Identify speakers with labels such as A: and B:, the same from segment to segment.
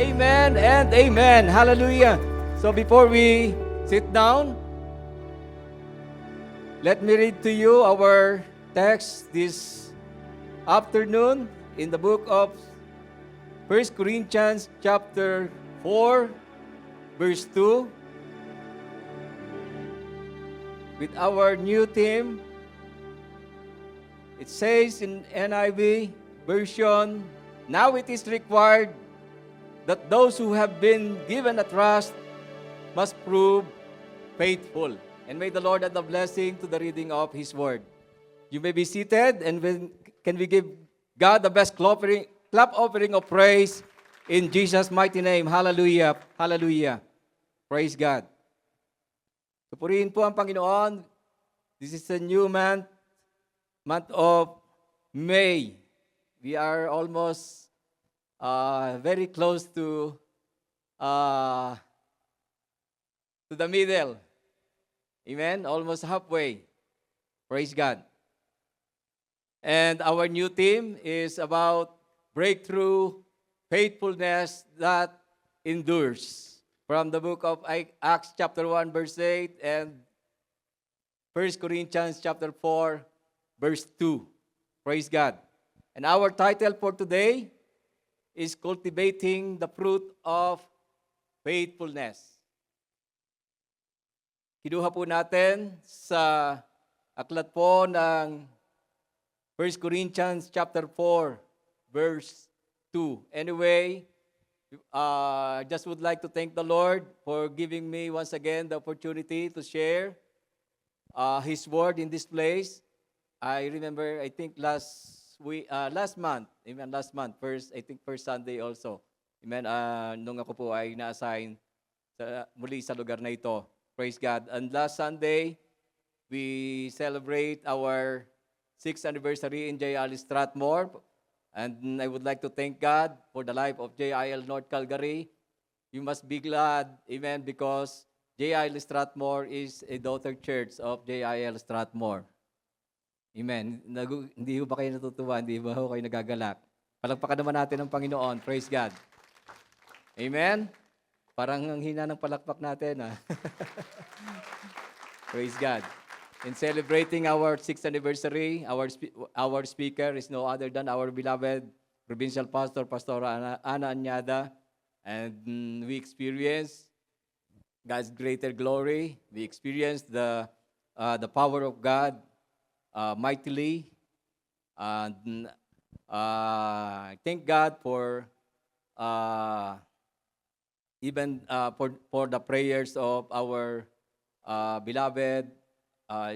A: Amen and amen. Hallelujah. So before we sit down, let me read to you our text this afternoon in the book of 1 Corinthians chapter 4, verse 2, with our new theme. It says in NIV version, "Now it is required that those who have been given a trust must prove faithful." And may the Lord add the blessing to the reading of His Word. You may be seated, and can we give God the best clap offering of praise in Jesus' mighty name. Hallelujah. Hallelujah. Praise God. Purihin po ang Panginoon. This is a new month of May. We are almost very close to the middle. Amen? Almost halfway. Praise God. And our new theme is about breakthrough faithfulness that endures. From the book of Acts chapter 1 verse 8 and 1 Corinthians chapter 4 verse 2. Praise God. And our title for today is Cultivating the Fruit of Faithfulness. Kinuha po natin sa aklat po ng 1 Corinthians chapter 4, verse 2. Anyway, just would like to thank the Lord for giving me once again the opportunity to share His Word in this place. I remember, I think last month, first Sunday also. Amen. Nung ako po ay na-assign muli sa lugar na ito. Praise God. And last Sunday, we celebrate our 6th anniversary in JIL Strathmore. And I would like to thank God for the life of JIL North Calgary. You must be glad, amen, because JIL Strathmore is a daughter church of JIL Strathmore. Amen. Hindi ba kayo natutuwa? Hindi ba kayo nagagalak? Palakpakan naman natin ang Panginoon. Praise God. Amen. Parang ang hina ng palakpak natin. Praise God. In celebrating our 6th anniversary, our speaker is no other than our beloved provincial pastor, Pastor Ana Anyada. And we experience God's greater glory. We experience the power of God mightily. And thank God for even for the prayers of our beloved,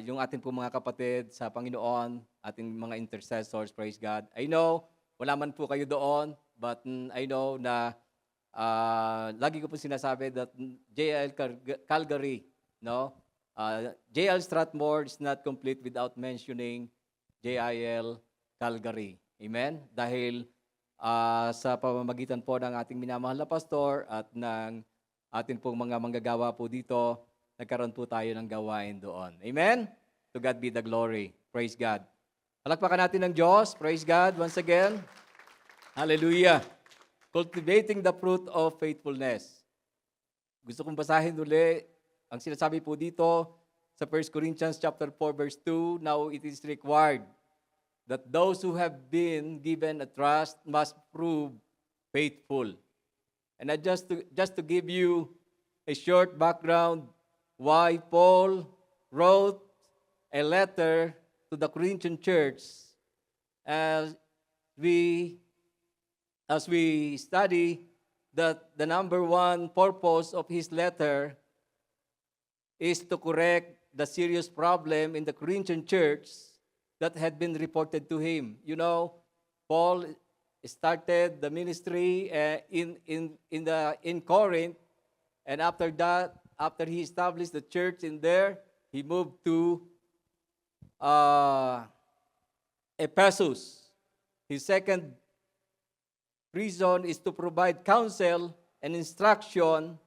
A: yung ating po mga kapatid sa Panginoon, ating mga intercessors, praise God. I know, wala man po kayo doon, but I know na lagi ko po sinasabi that JIL Calgary, no? JIL Strathmore is not complete without mentioning JIL Calgary. Amen? Dahil sa pamamagitan po ng ating minamahal na pastor at ng ating pong mga manggagawa po dito, nagkaroon po tayo ng gawain doon. Amen? To God be the glory. Praise God. Palakpakan natin ng Diyos. Praise God once again. Hallelujah. Cultivating the fruit of faithfulness. Gusto kong basahin uli ang sinasabi po dito sa 1 Corinthians chapter 4 verse 2, "Now it is required that those who have been given a trust must prove faithful." And just to give you a short background why Paul wrote a letter to the Corinthian church, as we study that the number one purpose of his letter is to correct the serious problem in the Corinthian church that had been reported to him. You know, Paul started the ministry in Corinth, and after that, after he established the church in there, he moved to Ephesus. His second reason is to provide counsel and instruction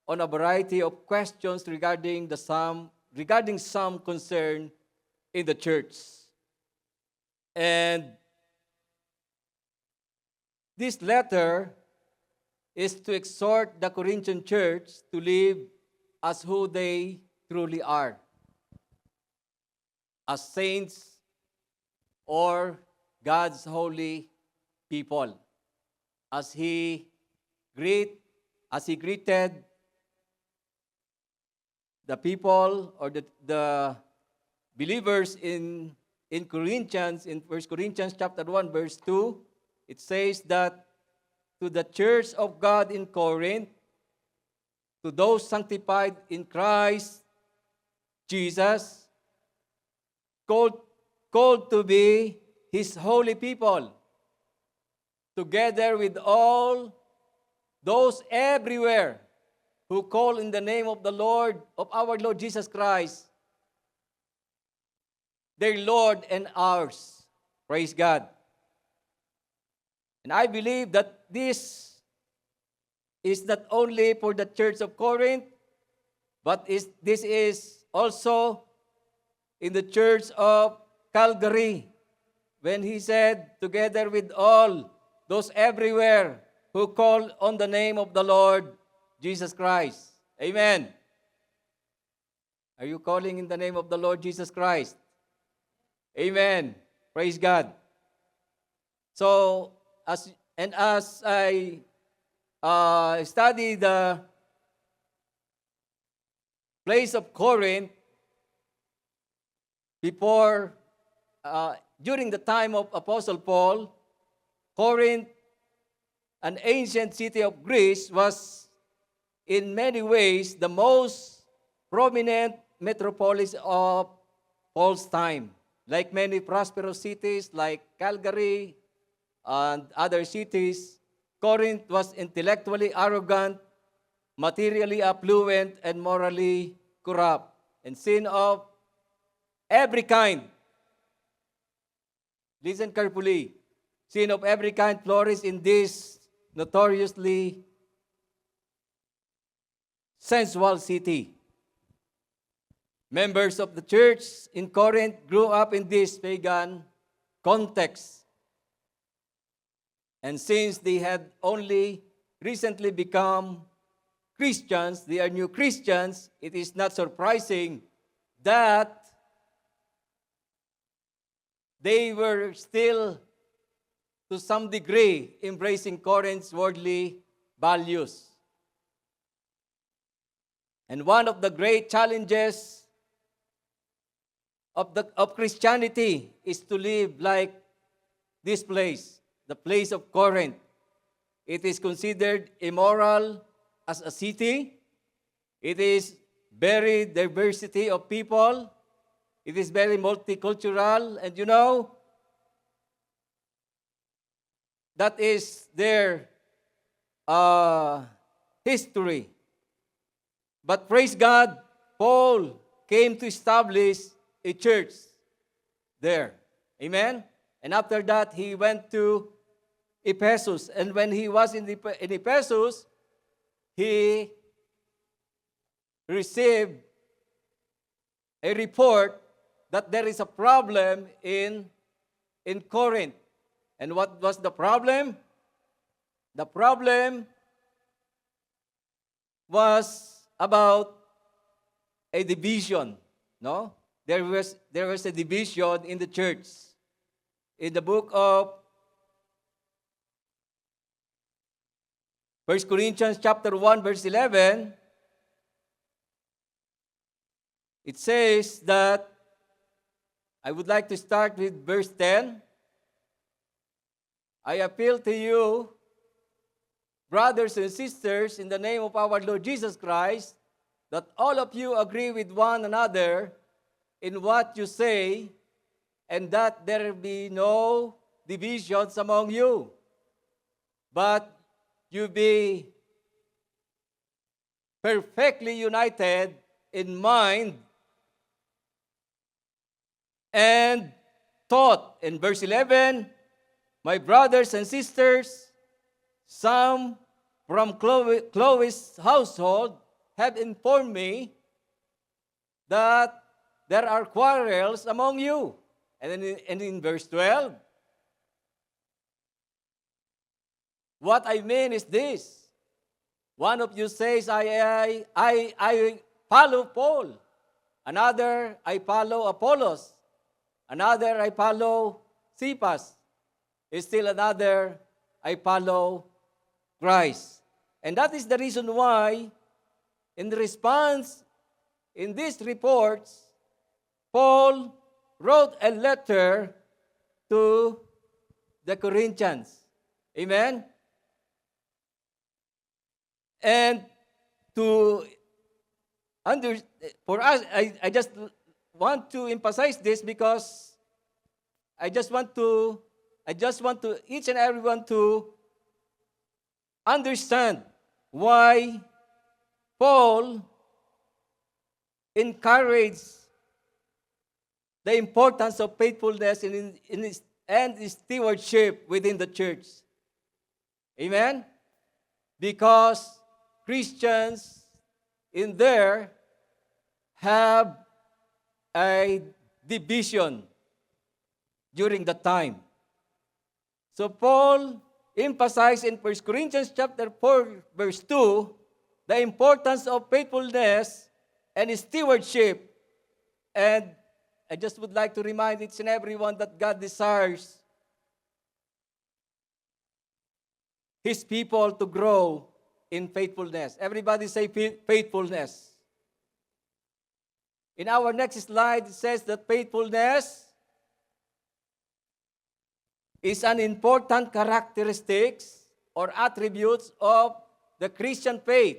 A: on a variety of questions regarding some concern in the church. And this letter is to exhort the Corinthian church to live as who they truly are, as saints or God's holy people. As he greeted the people or the believers in Corinthians, in 1 Corinthians chapter 1, verse 2, it says that to the church of God in Corinth, to those sanctified in Christ Jesus, called to be His holy people, together with all those everywhere who call in the name of the Lord, of our Lord Jesus Christ, their Lord and ours. Praise God. And I believe that this is not only for the church of Corinth, but this is also in the church of Calgary, when he said, together with all those everywhere who call on the name of the Lord Jesus Christ. Amen. Are you calling in the name of the Lord Jesus Christ? Amen. Praise God. So, as I study the place of Corinth during the time of Apostle Paul, Corinth, an ancient city of Greece, was in many ways the most prominent metropolis of Paul's time. Like many prosperous cities like Calgary and other cities, Corinth was intellectually arrogant, materially affluent, and morally corrupt, and sin of every kind. Listen carefully. Sin of every kind flourished in this notoriously sensual city. Members of the church in Corinth grew up in this pagan context. And since they had only recently become Christians, they are new Christians, it is not surprising that they were still, to some degree, embracing Corinth's worldly values. And one of the great challenges of Christianity is to live like this place, the place of Corinth. It is considered immoral as a city. It is very diversity of people. It is very multicultural. And you know, that is their history. But praise God, Paul came to establish a church there. Amen? And after that, he went to Ephesus. And when he was in Ephesus, he received a report that there is a problem in Corinth. And what was the problem? The problem was about a division. No? There was a division in the church. In the book of 1 Corinthians chapter 1, verse 11, it says that, I would like to start with verse 10. I appeal to you, brothers and sisters, in the name of our Lord Jesus Christ, that all of you agree with one another in what you say, and that there be no divisions among you, but you be perfectly united in mind and thought. In verse 11, my brothers and sisters, some from Chloe's household have informed me that there are quarrels among you. And in verse 12, what I mean is this: One of you says, I follow Paul. Another, I follow Apollos. Another, I follow Cephas. Still another, I follow Christ. And that is the reason why, in response in these reports, Paul wrote a letter to the Corinthians. Amen? And for us, I just want to emphasize this because I just want to each and everyone to understand why Paul encouraged the importance of faithfulness and stewardship within the church. Amen? Because Christians in there have a division during the time. So Paul emphasized in 1 Corinthians chapter 4, verse 2, the importance of faithfulness and stewardship. And I just would like to remind each and everyone that God desires His people to grow in faithfulness. Everybody say faithfulness. In our next slide, it says that faithfulness is an important characteristics or attributes of the Christian faith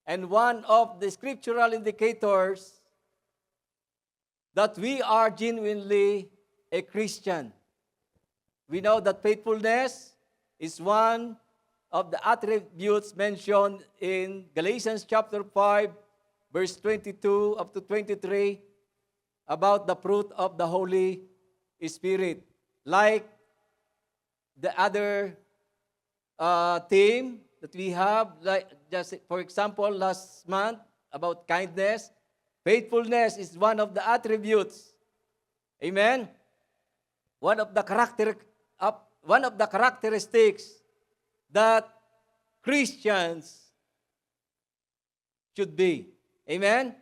A: and one of the scriptural indicators that we are genuinely a Christian. We know that faithfulness is one of the attributes mentioned in Galatians chapter 5, verse 22 up to 23, about the fruit of the Holy Spirit. Like the other theme that we have, like just for example, last month about kindness, faithfulness is one of the attributes. Amen. One of the characteristics that Christians should be. Amen?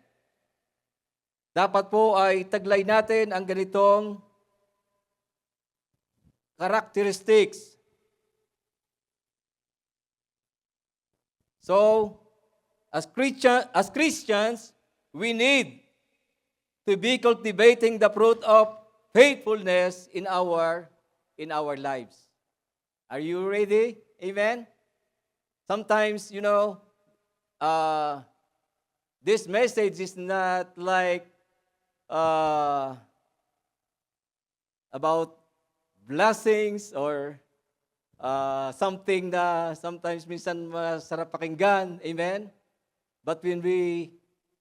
A: Dapat po ay taglay natin ang ganitong characteristics. So, as Christians, we need to be cultivating the fruit of faithfulness in our lives. Are you ready? Amen? Sometimes, this message is not like about blessings or something na sometimes minsan masarap pakinggan. Amen? But when we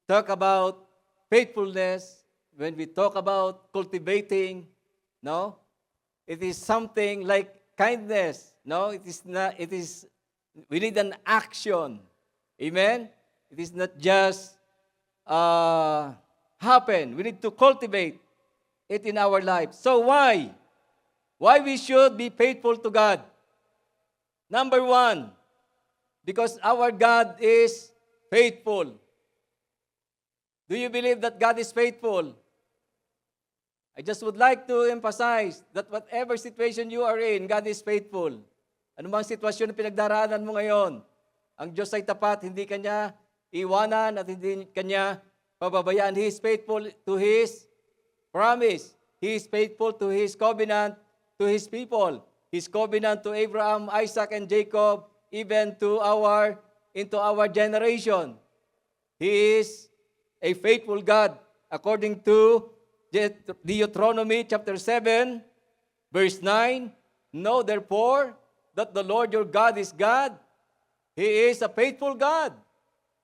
A: talk about faithfulness, when we talk about cultivating, it is something like kindness. We need an action. Amen? It is not just happen. We need to cultivate it in our lives. So why? Why we should be faithful to God? Number one, because our God is faithful. Do you believe that God is faithful? I just would like to emphasize that whatever situation you are in, God is faithful. Ano bang sitwasyon na pinagdaraanan mo ngayon? Ang Diyos ay tapat, hindi Kanya iwanan at hindi Kanya pababayaan. He is faithful to His promise. He is faithful to His covenant to His people. His covenant to Abraham, Isaac, and Jacob, even into our generation. He is a faithful God according to Deuteronomy chapter 7, verse 9. Know therefore that the Lord your God is God. He is a faithful God,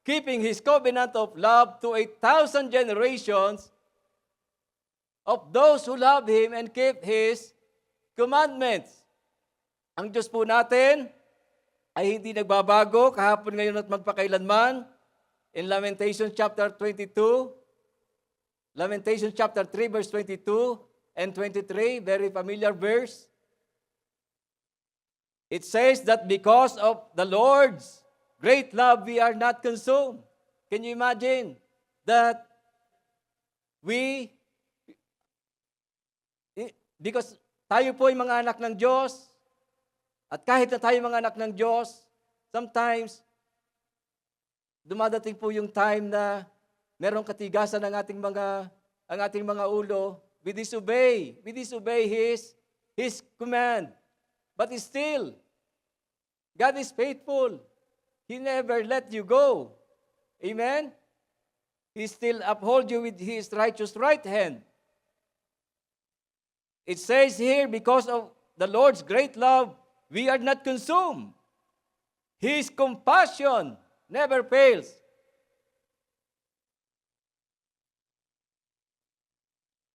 A: keeping His covenant of love to 1,000 generations of those who love Him and keep His commandments. Ang Diyos po natin ay hindi nagbabago kahapon, ngayon at magpakailanman. In Lamentations chapter 22, Lamentations chapter 3, verse 22 and 23, very familiar verse. It says that because of the Lord's great love, we are not consumed. Can you imagine that because tayo po ay mga anak ng Diyos, at kahit na tayo mga anak ng Diyos, sometimes, dumadating po yung time na merong katigasan ang ating mga ulo. We disobey His command. But still, God is faithful. He never let you go. Amen? He still uphold you with His righteous right hand. It says here, because of the Lord's great love, we are not consumed. His compassion never fails.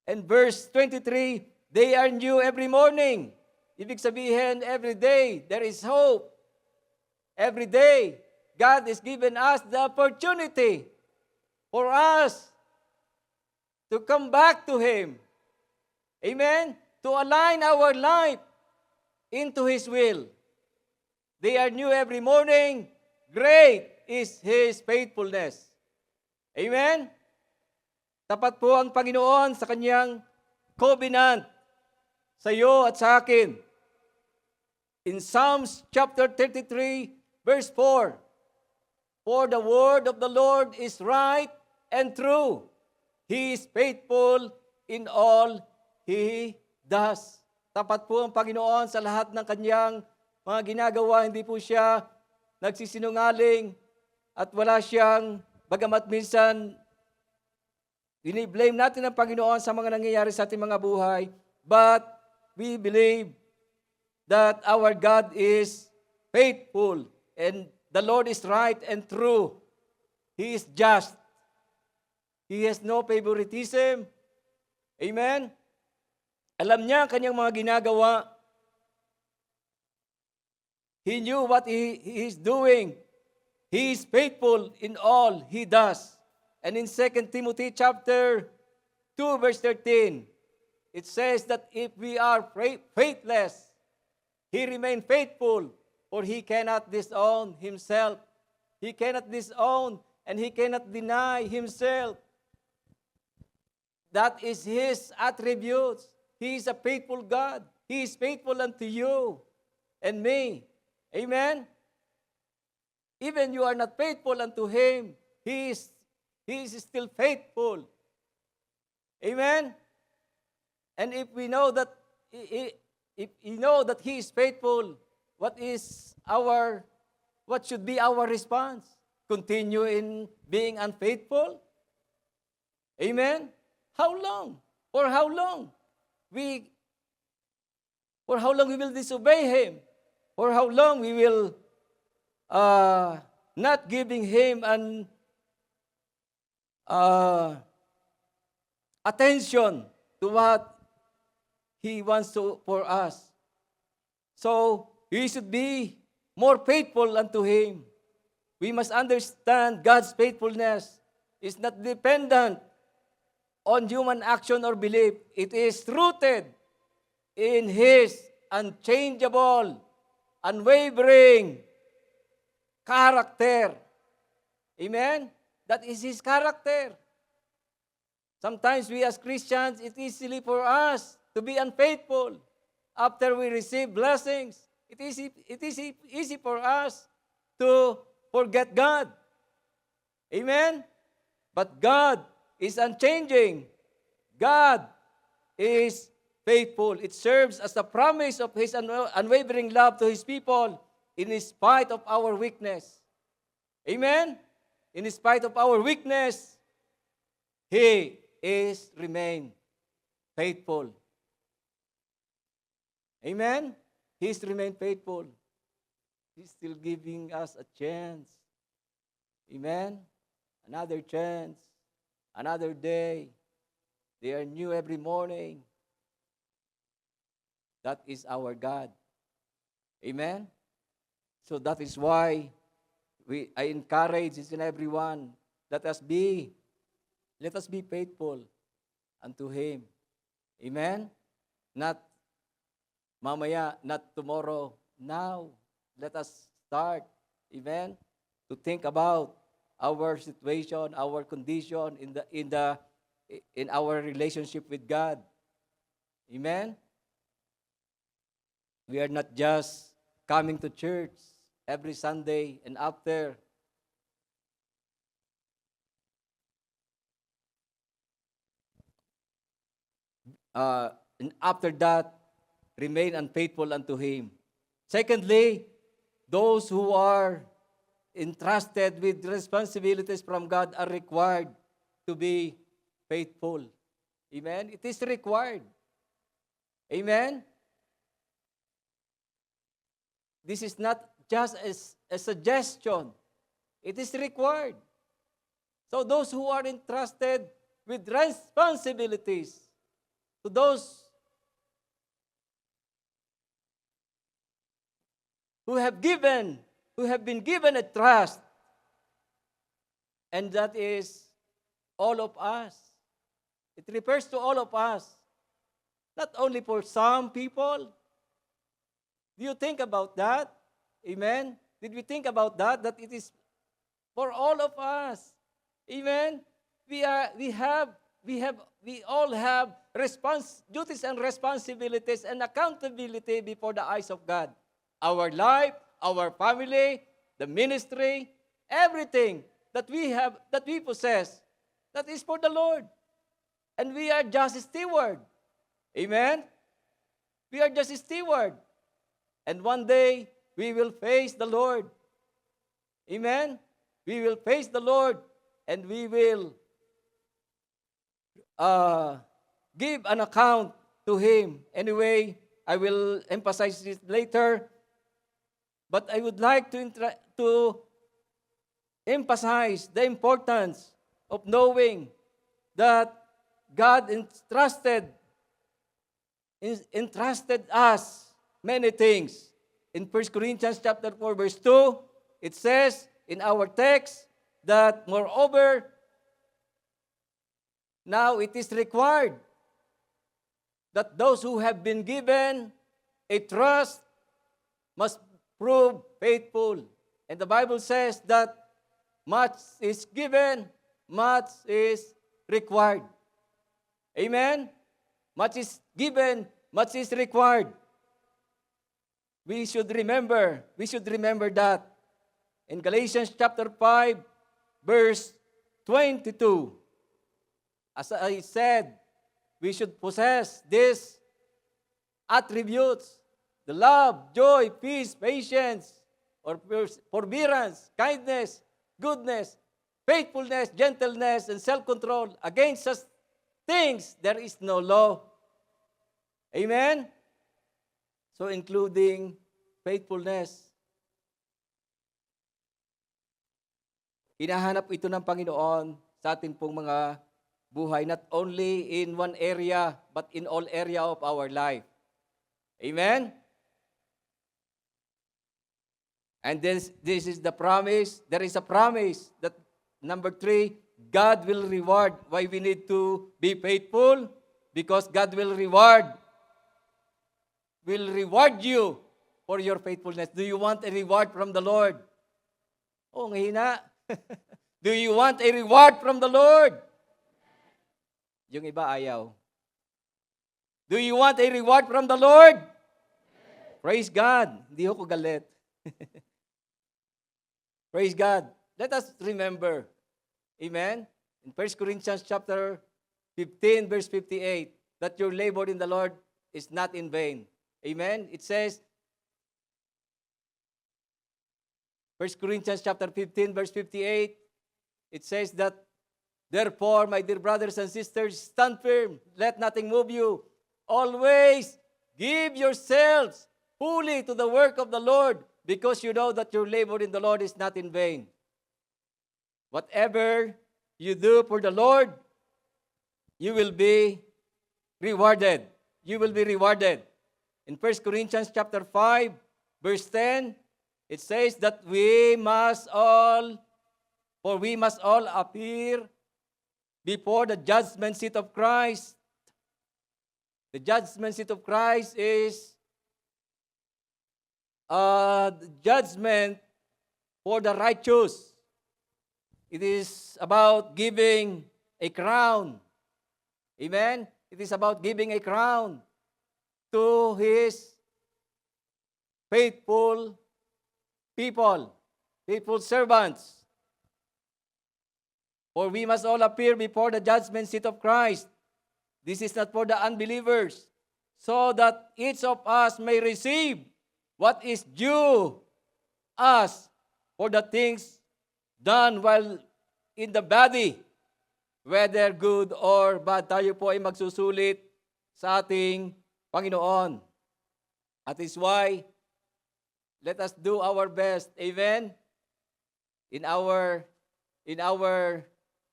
A: And verse 23, they are new every morning. Ibig sabihin, every day, there is hope. Every day, God has given us the opportunity for us to come back to Him. Amen? To align our life into His will. They are new every morning. Great is His faithfulness. Amen? Tapat po ang Panginoon sa Kanyang covenant sa iyo at sa akin. In Psalms chapter 33, verse 4, for the word of the Lord is right and true. He is faithful in all He does. Tapat po ang Panginoon sa lahat ng Kanyang mga ginagawa. Hindi po Siya nagsisinungaling at wala Siyang, bagamat minsan, blame natin ang Panginoon sa mga nangyayari sa ating mga buhay, but we believe that our God is faithful and the Lord is right and true. He is just. He has no favoritism. Amen? Alam niya ang kanyang mga ginagawa. He knew what he is doing. He is faithful in all He does. And in 2 Timothy chapter 2, verse 13, it says that if we are faithless, He remains faithful, for He cannot disown Himself. He cannot disown and He cannot deny Himself. That is His attributes. He is a faithful God. He is faithful unto you and me. Amen? Even you are not faithful unto Him, He is still faithful. Amen? And if we know that, if you know that He is faithful, what should be our response? Continue in being unfaithful? Amen? How long? For how long? For how long we will disobey Him? For how long we will not giving Him an attention to what He wants for us. So, we should be more faithful unto Him. We must understand God's faithfulness is not dependent on human action or belief. It is rooted in His unchangeable, unwavering character. Amen? That is His character. Sometimes we as Christians, it's easy for us to be unfaithful. After we receive blessings, it is easy for us to forget God. Amen? But God is unchanging. God is faithful. It serves as a promise of His unwavering love to His people in spite of our weakness. Amen? In spite of our weakness, He is remain faithful. Amen? He is remain faithful. He's still giving us a chance. Amen? Another chance. Another day. They are new every morning. That is our God. Amen? So that is why I encourage each and everyone, let us be faithful unto Him. Amen? Not mamaya, not tomorrow. Now, let us start. Amen? to think about our situation, our condition in our relationship with God. Amen? We are not just coming to church every Sunday and after that, remain unfaithful unto Him. Secondly, those who are entrusted with responsibilities from God are required to be faithful. Amen? It is required. Amen? This is not just a suggestion. It is required. So those who are entrusted with responsibilities, to those who have been given a trust, and that is all of us. It refers to all of us, not only for some people. Do you think about that? Amen? Did we think about that? That it is for all of us. Amen? We all have duties and responsibilities and accountability before the eyes of God. Our life, our family, the ministry, everything that we have, that we possess, that is for the Lord. And we are just steward. Amen? We are just steward. And one day, we will face the Lord. Amen? We will face the Lord, and we will give an account to Him. Anyway, I will emphasize this later. But I would like to emphasize the importance of knowing that God entrusted us many things. In 1 Corinthians chapter 4, verse 2, it says in our text that moreover, now it is required that those who have been given a trust must prove faithful. And the Bible says that much is given, much is required. Amen? Much is given, much is required. We should remember that. In Galatians chapter 5, verse 22, as I said, we should possess these attributes: the love, joy, peace, patience, or forbearance, kindness, goodness, faithfulness, gentleness, and self-control. Against such things, there is no law. Amen? So including faithfulness. Hinahanap ito ng Panginoon sa ating pong mga buhay, not only in one area, but in all area of our life. Amen? And this is the promise. There is a promise that, number 3, God will reward. Why we need to be faithful? Because God will reward you for your faithfulness. Do you want a reward from the Lord? Oh, ngahina. Do you want a reward from the Lord? Yung iba ayaw. Do you want a reward from the Lord? Praise God. Hindi ako galit. Praise God. Let us remember. Amen? In 1 Corinthians chapter 15, verse 58, that your labor in the Lord is not in vain. Amen? It says, 1 Corinthians chapter 15, verse 58, it says that, therefore, my dear brothers and sisters, stand firm, let nothing move you. Always give yourselves fully to the work of the Lord, because you know that your labor in the Lord is not in vain. Whatever you do for the Lord, you will be rewarded. You will be rewarded. In 1 Corinthians chapter 5, verse 10, it says that we must all appear before the judgment seat of Christ. The judgment seat of Christ is the judgment for the righteous. It is about giving a crown. Amen? It is about giving a crown to His faithful people, faithful servants. For we must all appear before the judgment seat of Christ. This is not for the unbelievers, so that each of us may receive what is due us for the things done while in the body, whether good or bad. Tayo po ay magsusulit sa ating Panginoon. That is why, let us do our best, amen, in our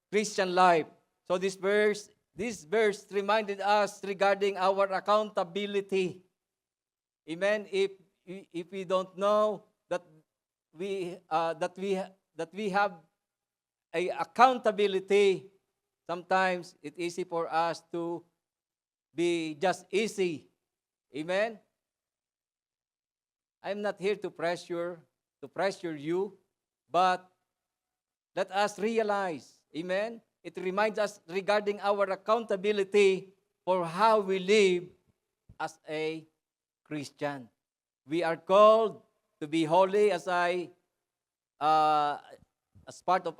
A: Christian life. So this verse reminded us regarding our accountability. Amen. If we don't know that we have a accountability, sometimes it's easy for us to be just easy. Amen. I'm not here to pressure you, but let us realize, amen, it reminds us regarding our accountability for how we live as a Christian. We are called to be holy, as part of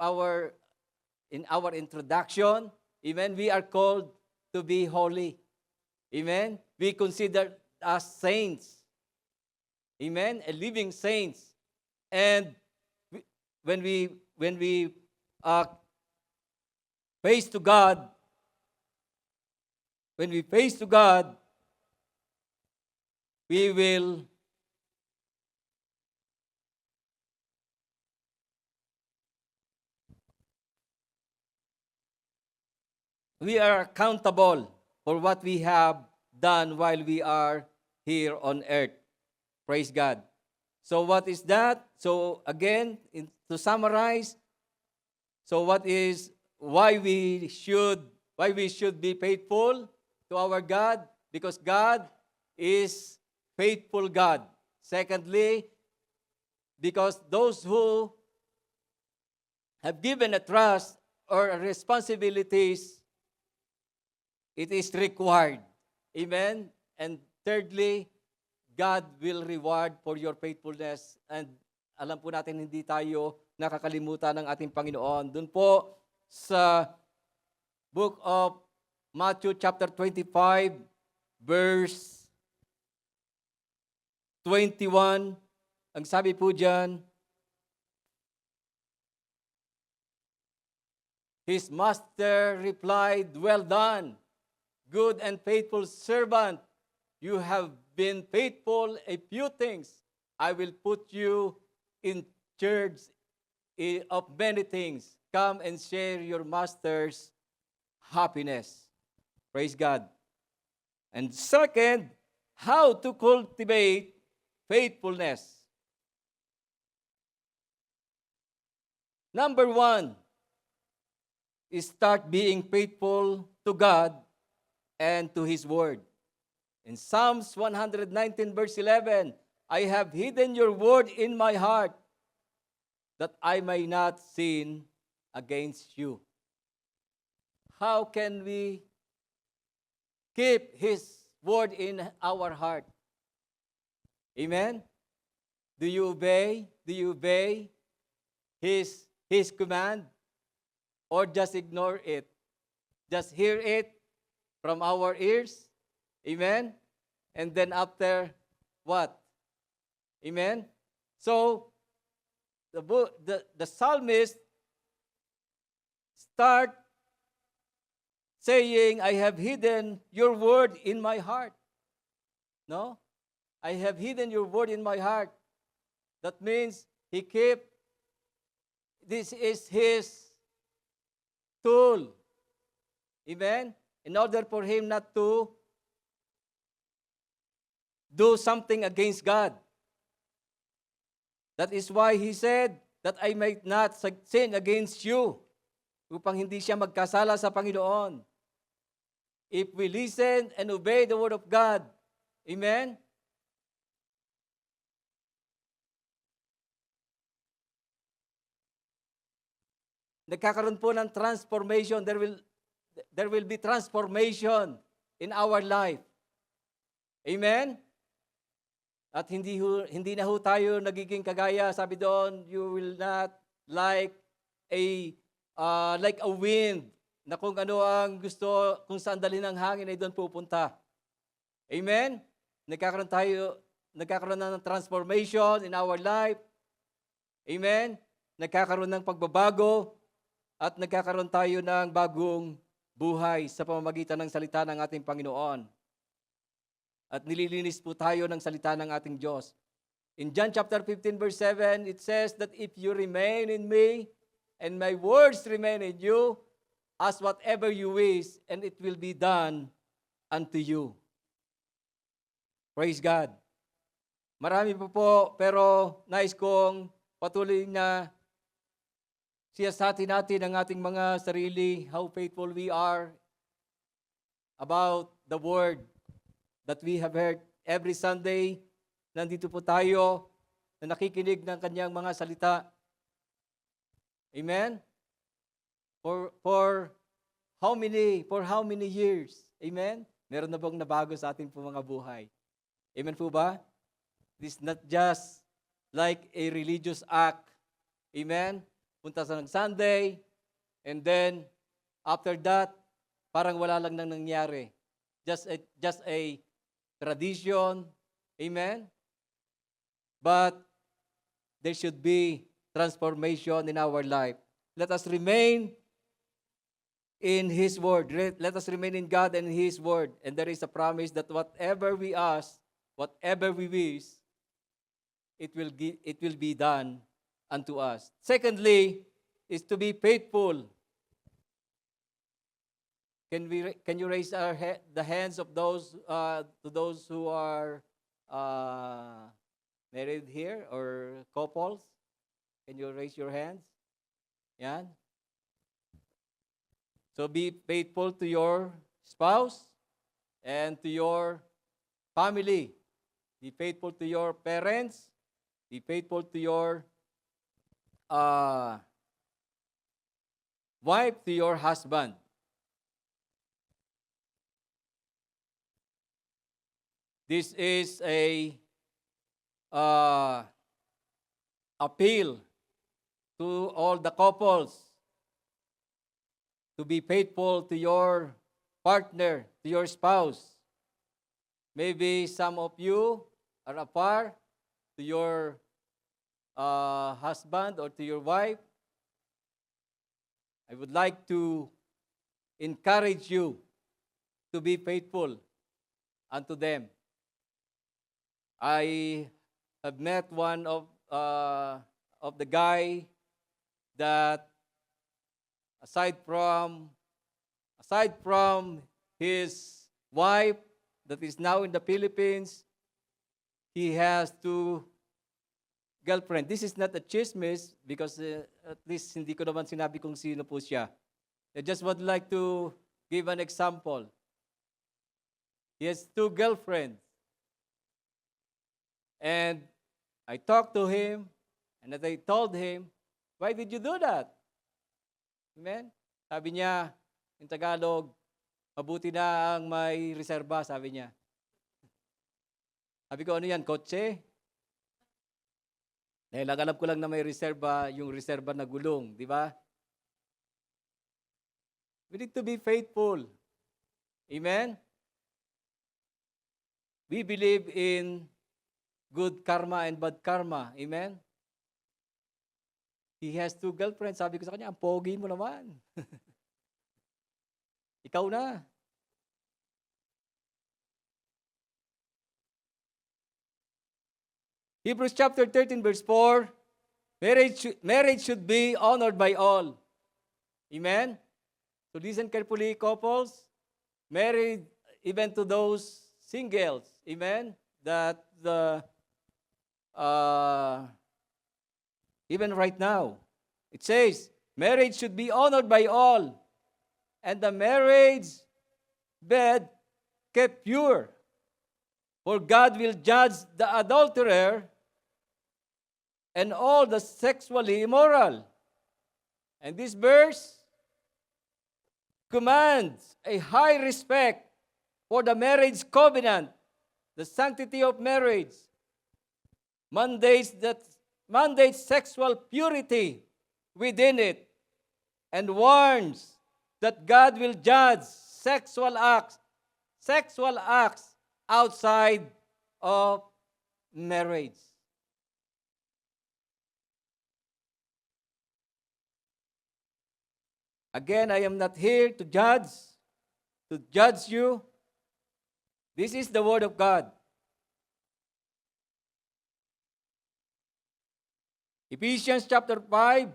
A: in our introduction. Amen. We are called to be holy. Amen. We consider as saints. Amen. A living saints. And when we face to God, we are accountable for what we have done while we are here on earth. Praise God. So what is that? So again, to summarize, so why we should be faithful to our God? Because God is faithful God. Secondly, because those who have given a trust or responsibilities, it is required. Amen? And thirdly, God will reward for your faithfulness. And alam po natin, hindi tayo nakakalimutan ng ating Panginoon. Doon po sa book of Matthew chapter 25, verse 21, ang sabi po dyan, His master replied, "Well done, good and faithful servant. You have been faithful a few things. I will put you in charge of many things. Come and share your master's happiness." Praise God. And second, how to cultivate faithfulness. Number one is start being faithful to God and to His Word. In Psalms 119 verse 11, I have hidden your word in my heart that I may not sin against you. How can we keep His word in our heart? Amen? Do you obey? Do you obey His command? Or just ignore it? Just hear it from our ears? Amen? And then after, what? Amen? So, the psalmist start saying, I have hidden your word in my heart. No? I have hidden your word in my heart. That means he kept, this is his tool. Amen? In order for him not to do something against God. That is why he said that I might not sin against you, upang hindi siya magkasala sa Panginoon. If we listen and obey the word of God, amen? nagkakaroon po ng transformation. There will be transformation in our life. Amen? At hindi na ho tayo nagiging kagaya, sabi doon, you will not like a wind, na kung ano ang gusto, kung saan dalhin ng hangin ay doon pupunta. Amen? Nagkakaroon na ng transformation in our life. Amen? Nagkakaroon ng pagbabago at nagkakaroon tayo ng bagong buhay sa pamamagitan ng salita ng ating Panginoon. At nililinis po tayo ng salita ng ating Diyos. In John chapter 15 verse 7, it says that if you remain in me and my words remain in you, ask whatever you wish and it will be done unto you. Praise God. Marami po, pero nais kong patuloy na siyasatin natin ang ating mga sarili, how faithful we are about the Word that we have heard every Sunday. Nandito po tayo na nakikinig ng kanyang mga salita. Amen? For how many years? Amen? Meron na bang nabago sa ating po mga buhay? Amen po ba? This is not just like a religious act. Amen? Punta sa ng Sunday, and then after that, parang wala lang nang nangyari. Just a tradition. Amen? But there should be transformation in our life. Let us remain in His Word. Let us remain in God and His Word. And there is a promise that whatever we ask, whatever we wish, it will be done unto us. Secondly, is to be faithful. Can you raise the hands of those to those who are married here or couples? Can you raise your hands? Yan. So be faithful to your spouse and to your family. Be faithful to your parents. Be faithful to your wife, to your husband. This is a appeal to all the couples to be faithful to your partner, to your spouse. Maybe some of you are afar to your husband or to your wife. I would like to encourage you to be faithful unto them. I have met one of the guy that aside from his wife that is now in the Philippines, he has two girlfriend. This is not a chismis because at least hindi ko naman sinabi kung sino po siya. I just would like to give an example. He has two girlfriends. And I talked to him and I told him, why did you do that? Amen? Sabi niya, in Tagalog, mabuti na ang may reserba, sabi niya. Sabi ko, ano yan, kotse? Dahil alam ko lang na may reserba, yung reserba na gulong, di ba? We need to be faithful. Amen? We believe in good karma and bad karma. Amen? He has two girlfriends. Sabi ko sa kanya, ang pogi mo naman. Ikaw na. Hebrews chapter 13 verse 4, marriage should be honored by all. Amen? So listen carefully, couples. Married even to those singles. Amen? That even right now, it says, marriage should be honored by all, and the marriage bed kept pure. For God will judge the adulterer and all the sexually immoral, And this verse commands a high respect for the marriage covenant, the sanctity of marriage, mandates sexual purity within it, and warns that God will judge sexual acts outside of marriage. Again, I am not here to judge you. This is the Word of God. Ephesians chapter 5,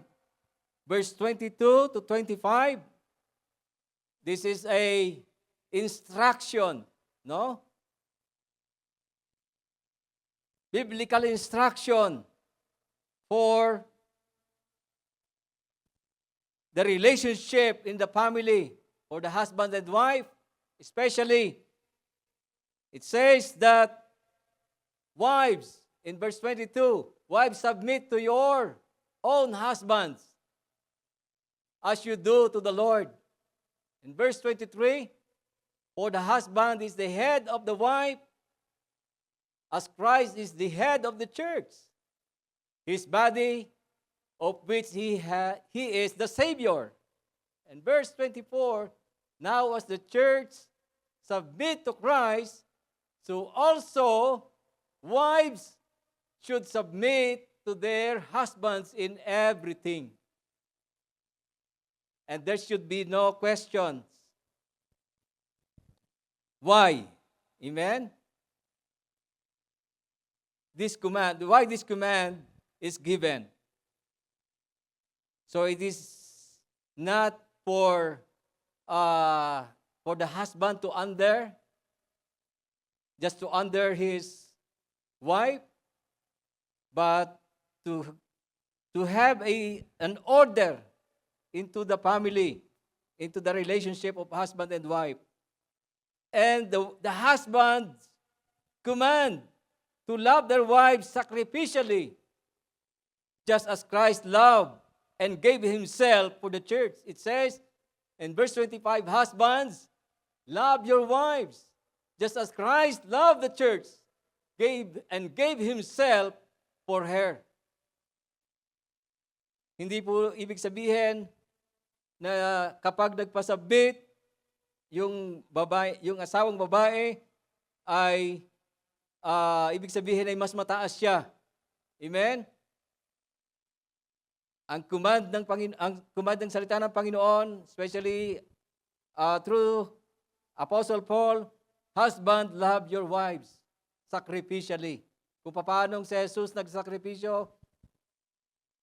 A: verse 22 to 25. This is a instruction, no? Biblical instruction for the relationship in the family, for the husband and wife, especially. It says that wives, in verse 22, wives, submit to your own husbands as you do to the Lord. In verse 23, for the husband is the head of the wife, as Christ is the head of the church, his body, of which he is the Savior. And verse 24, now as the church submit to Christ, so also wives should submit to their husbands in everything. And there should be no questions. Why? Amen? Why this command is given? So it is not for the husband to just to under his wife, but to have an order into the family, into the relationship of husband and wife. And the husband's command to love their wives sacrificially, just as Christ loved and gave himself for the church. It says in verse 25, husbands, love your wives, just as Christ loved the church, gave himself for her. Hindi po ibig sabihin na kapag nagpasabit yung asawang babae ay ibig sabihin ay mas mataas siya. Amen? Ang command ng salita ng Panginoon, especially through Apostle Paul, husband, love your wives sacrificially. Kung paano si Jesus nagsakripisyo,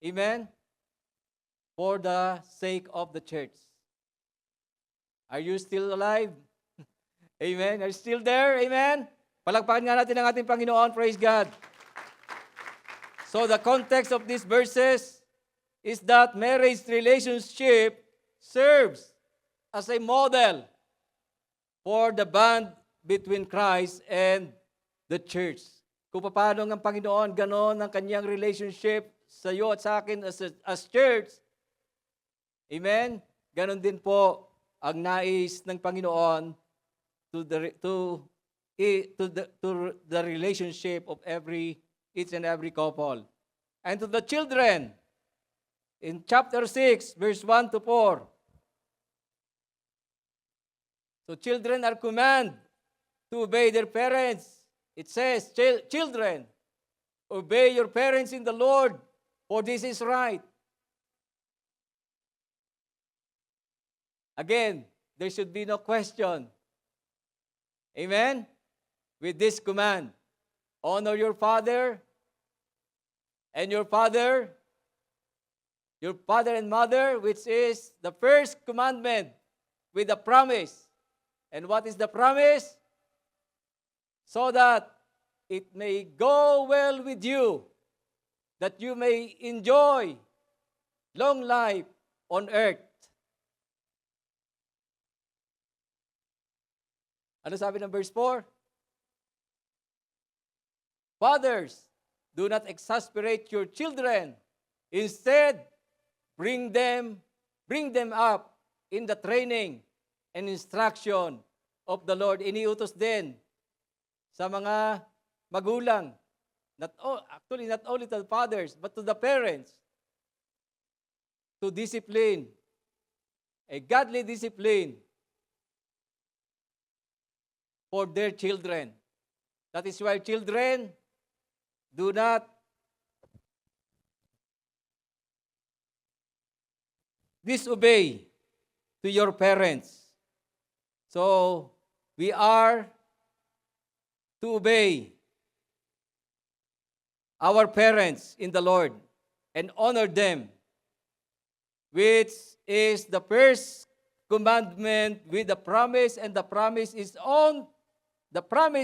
A: amen? For the sake of the church. Are you still alive? Amen? Are you still there? Amen? Palagpakan nga natin ang ating Panginoon. Praise God. So the context of these verses is that marriage relationship serves as a model for the bond between Christ and the church. Kung paano ng Panginoon, ganon ang kanyang relationship sa iyo at sa akin as church. Amen? Ganon din po ang nais ng Panginoon to the relationship of each and every couple. And to the children, in chapter 6, verse 1 to 4. So children are commanded to obey their parents. It says, children, obey your parents in the Lord, for this is right. Again, there should be no question. Amen? With this command, honor your father and father and mother, which is the first commandment with a promise. And what is the promise? So that it may go well with you, that you may enjoy long life on earth. Ano sabi ng verse 4? Fathers, do not exasperate your children. Instead, bring them bring them up in the training and instruction of the Lord. Iniutos din sa mga magulang, not only to the fathers, but to the parents, to discipline, a godly discipline for their children. That is why children, do not disobey to your parents. So, we are to obey our parents in the Lord and honor them, which is the first commandment with the promise, and the promise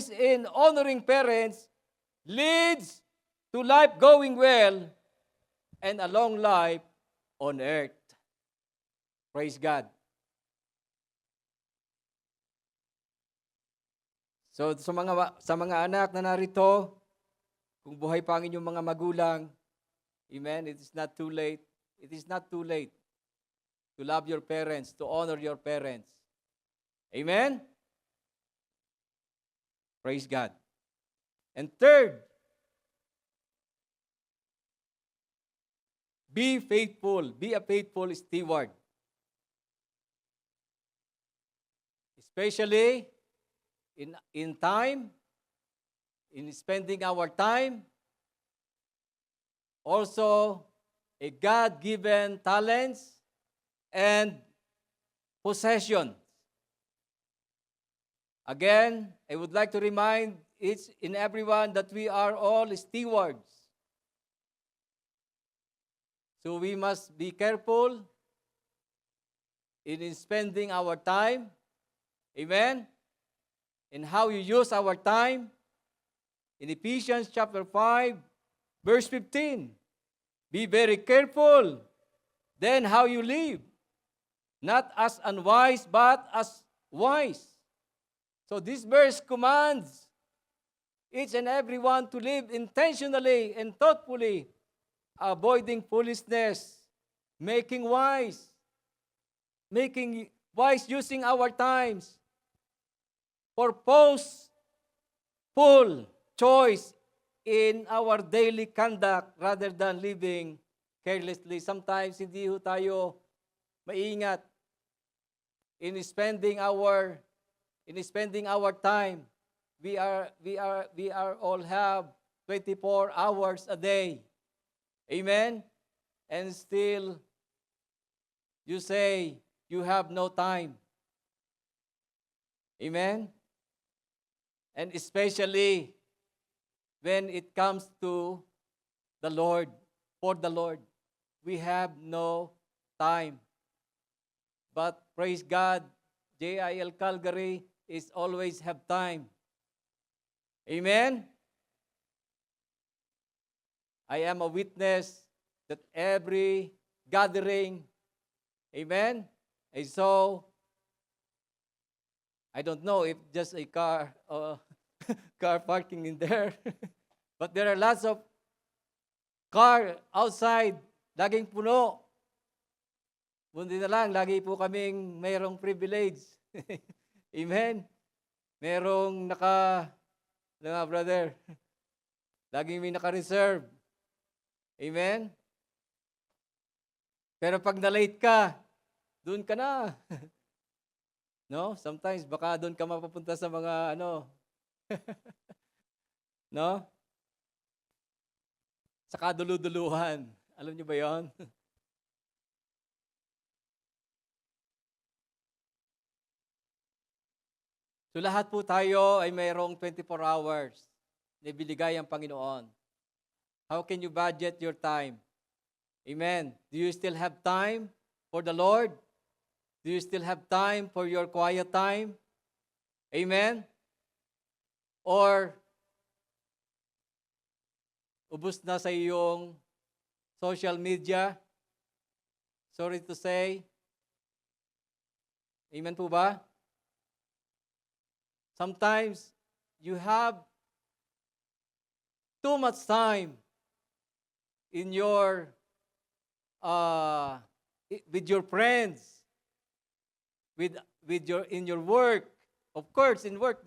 A: in honoring parents leads to life going well and a long life on earth. Praise God. So sa mga anak na narito, kung buhay pa ang inyong mga magulang, amen, it is not too late. It is not too late to love your parents, to honor your parents. Amen? Praise God. And third, be faithful. Be a faithful steward. Especially in time, in spending our time, also a God-given talents and possession. Again, I would like to remind each and everyone that we are all stewards. So we must be careful in spending our time. Amen? And how you use our time. In Ephesians chapter 5, verse 15, be very careful then how you live, not as unwise, but as wise. So this verse commands each and everyone to live intentionally and thoughtfully, avoiding foolishness, making wise using our times, purposeful choice in our daily conduct rather than living carelessly. Sometimes hindi ho tayo maingat in spending our time. We all have 24 hours a day. Amen? And still you say you have no time. Amen? And especially when it comes to the Lord, for the Lord, we have no time. But praise God, JIL Calgary is always have time. Amen? I am a witness that every gathering, amen, I saw, I don't know if just a car parking in there. But there are lots of car outside, laging puno. Bundi na lang, lagi po kaming mayroong privilege. Amen? Merong brother, laging may naka-reserve. Amen? Pero pag na-late ka, doon ka na. No? Sometimes baka doon ka mapapunta sa mga no? Sa kadulu-duluhan. Alam niyo ba 'yon? So lahat po tayo ay mayroong 24 hours na binigay ang Panginoon. How can you budget your time? Amen. Do you still have time for the Lord? Do you still have time for your quiet time? Amen? Or ubos na sa iyong social media? Sorry to say. Amen po ba? Sometimes you have too much time in your with your friends, with your in your work. Of course, in work,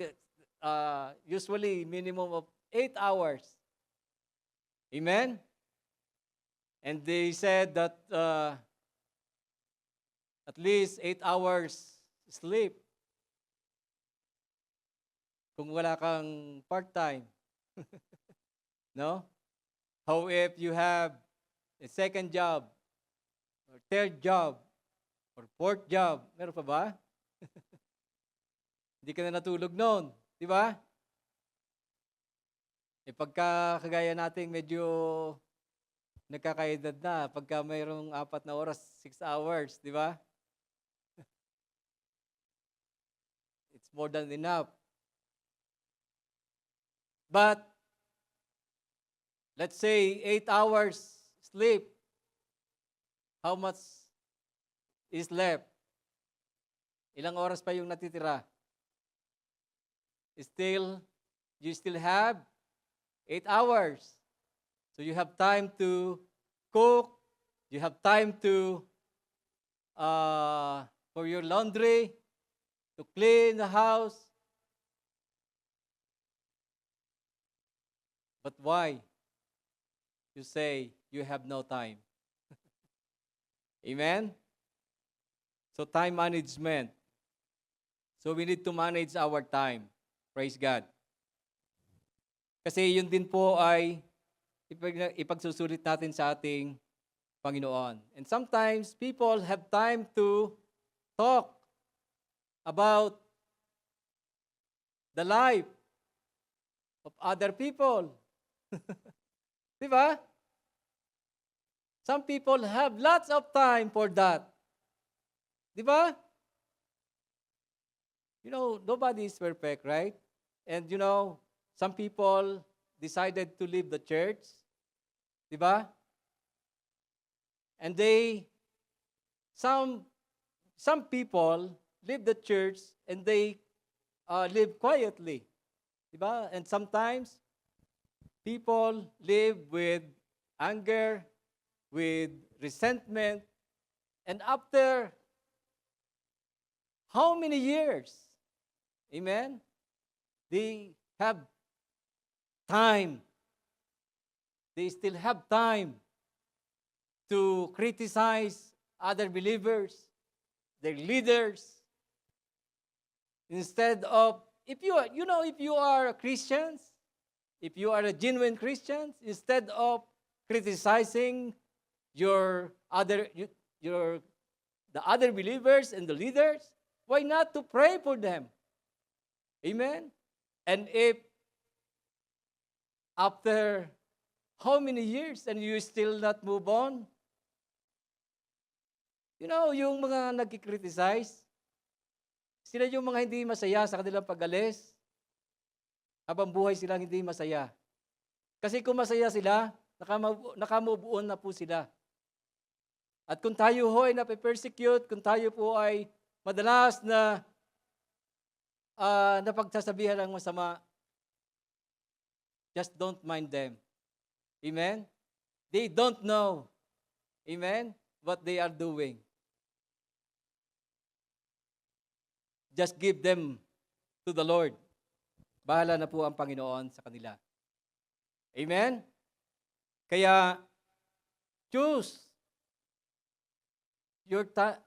A: usually minimum of 8 hours. Amen? And they said that at least 8 hours sleep. Kung wala kang part-time. No? How if you have a second job, or third job, or fourth job? Meron pa ba? Hindi ka na natulog noon. Di ba? Pagka kagaya nating medyo nagkakaedad na, pagka mayroong 4 na oras, 6 hours, di ba? It's more than enough. But, let's say 8 hours sleep. How much is left? Ilang oras pa yung natitira? You still have 8 hours. So you have time to cook, you have time to for your laundry, to clean the house. But why? You say you have no time. Amen? So time management. So we need to manage our time. Praise God. Kasi yun din po ay ipagsusulit natin sa ating Panginoon. And sometimes people have time to talk about the life of other people. Di ba? Some people have lots of time for that. Di ba? Nobody is perfect, right? And some people decided to leave the church. Di ba? And some people leave the church and they live quietly. Di ba? And sometimes, people live with anger, with resentment, and after how many years? Amen? They have time. They still have time to criticize other believers, their leaders. Instead of, if you are Christians, if you are a genuine Christian, instead of criticizing the other believers and the leaders, why not to pray for them? Amen? And if after how many years and you still not move on, yung mga nagkikriticize, sila yung mga hindi masaya sa kanilang pag-alis, habang buhay silang hindi masaya. Kasi kung masaya sila, nakamove on na po sila. At kung tayo ho ay nape-persecute, kung tayo po ay madalas na napagsasabihan ng masama, just don't mind them. Amen? They don't know, amen, what they are doing. Just give them to the Lord. Bahala na po ang Panginoon sa kanila. Amen? Kaya, choose your time.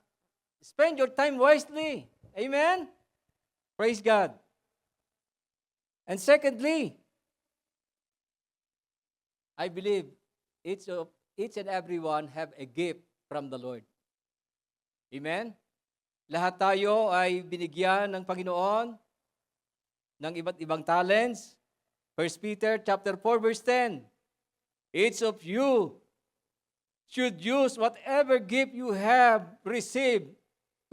A: Spend your time wisely. Amen? Praise God. And secondly, I believe each and everyone have a gift from the Lord. Amen? Lahat tayo ay binigyan ng Panginoon ng iba't ibang talents. 1 Peter chapter 4 verse 10. Each of you should use whatever gift you have received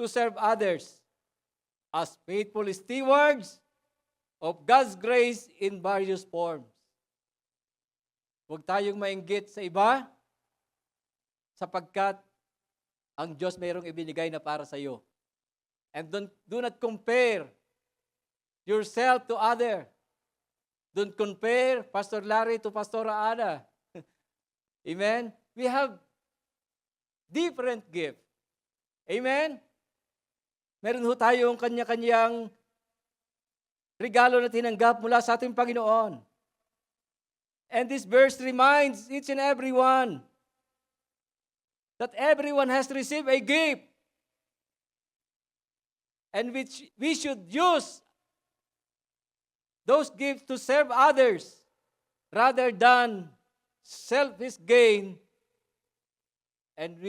A: to serve others as faithful stewards of God's grace in various forms. Huwag tayong mainggit sa iba sapagkat ang Diyos mayroong ibinigay na para sa iyo. And do not compare yourself to other. Don't compare Pastor Larry to Pastor Ana. Amen? We have different gifts. Amen? Meron ho tayong kanya-kanyang regalo na tinanggap mula sa ating Panginoon. And this verse reminds each and everyone that everyone has received a gift, and which we should use those gifts to serve others rather than selfish gain. And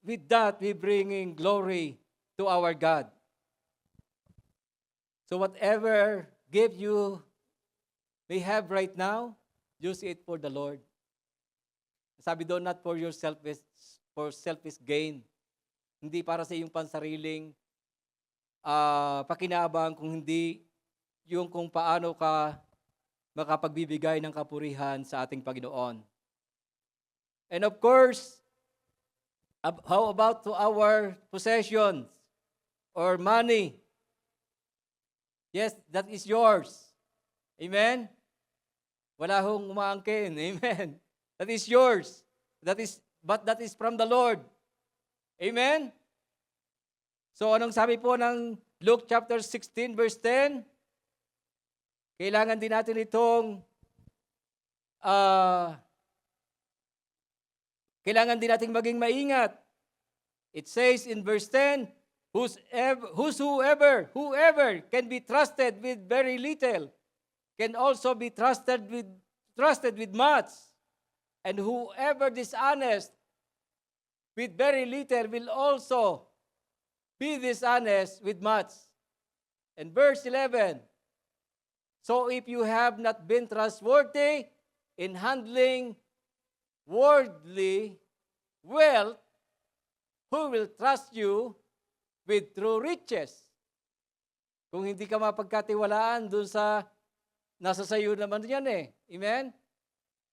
A: with that, we bringing glory to our God. So whatever gift you may have right now, use it for the Lord. Sabi doon, not for your selfish gain. Hindi para sa iyong pansariling pakinabang, kung hindi yung kung paano ka makapagbibigay ng kapurihan sa ating Panginoon. And of course, how about to our possessions or money? Yes, that is yours. Amen? Wala hong umaangkin. Amen? That is yours. But that is from the Lord. Amen? So anong sabi po ng Luke chapter 16 verse 10? Kailangan din natin itong kailangan din nating maging maingat. It says in verse 10, whoever can be trusted with very little can also be trusted with much. And whoever dishonest with very little will also be dishonest with much. And verse 11, so if you have not been trustworthy in handling worldly wealth, who will trust you with true riches? Kung hindi ka mapagkatiwalaan dun sa nasa sayo naman yan eh. Amen?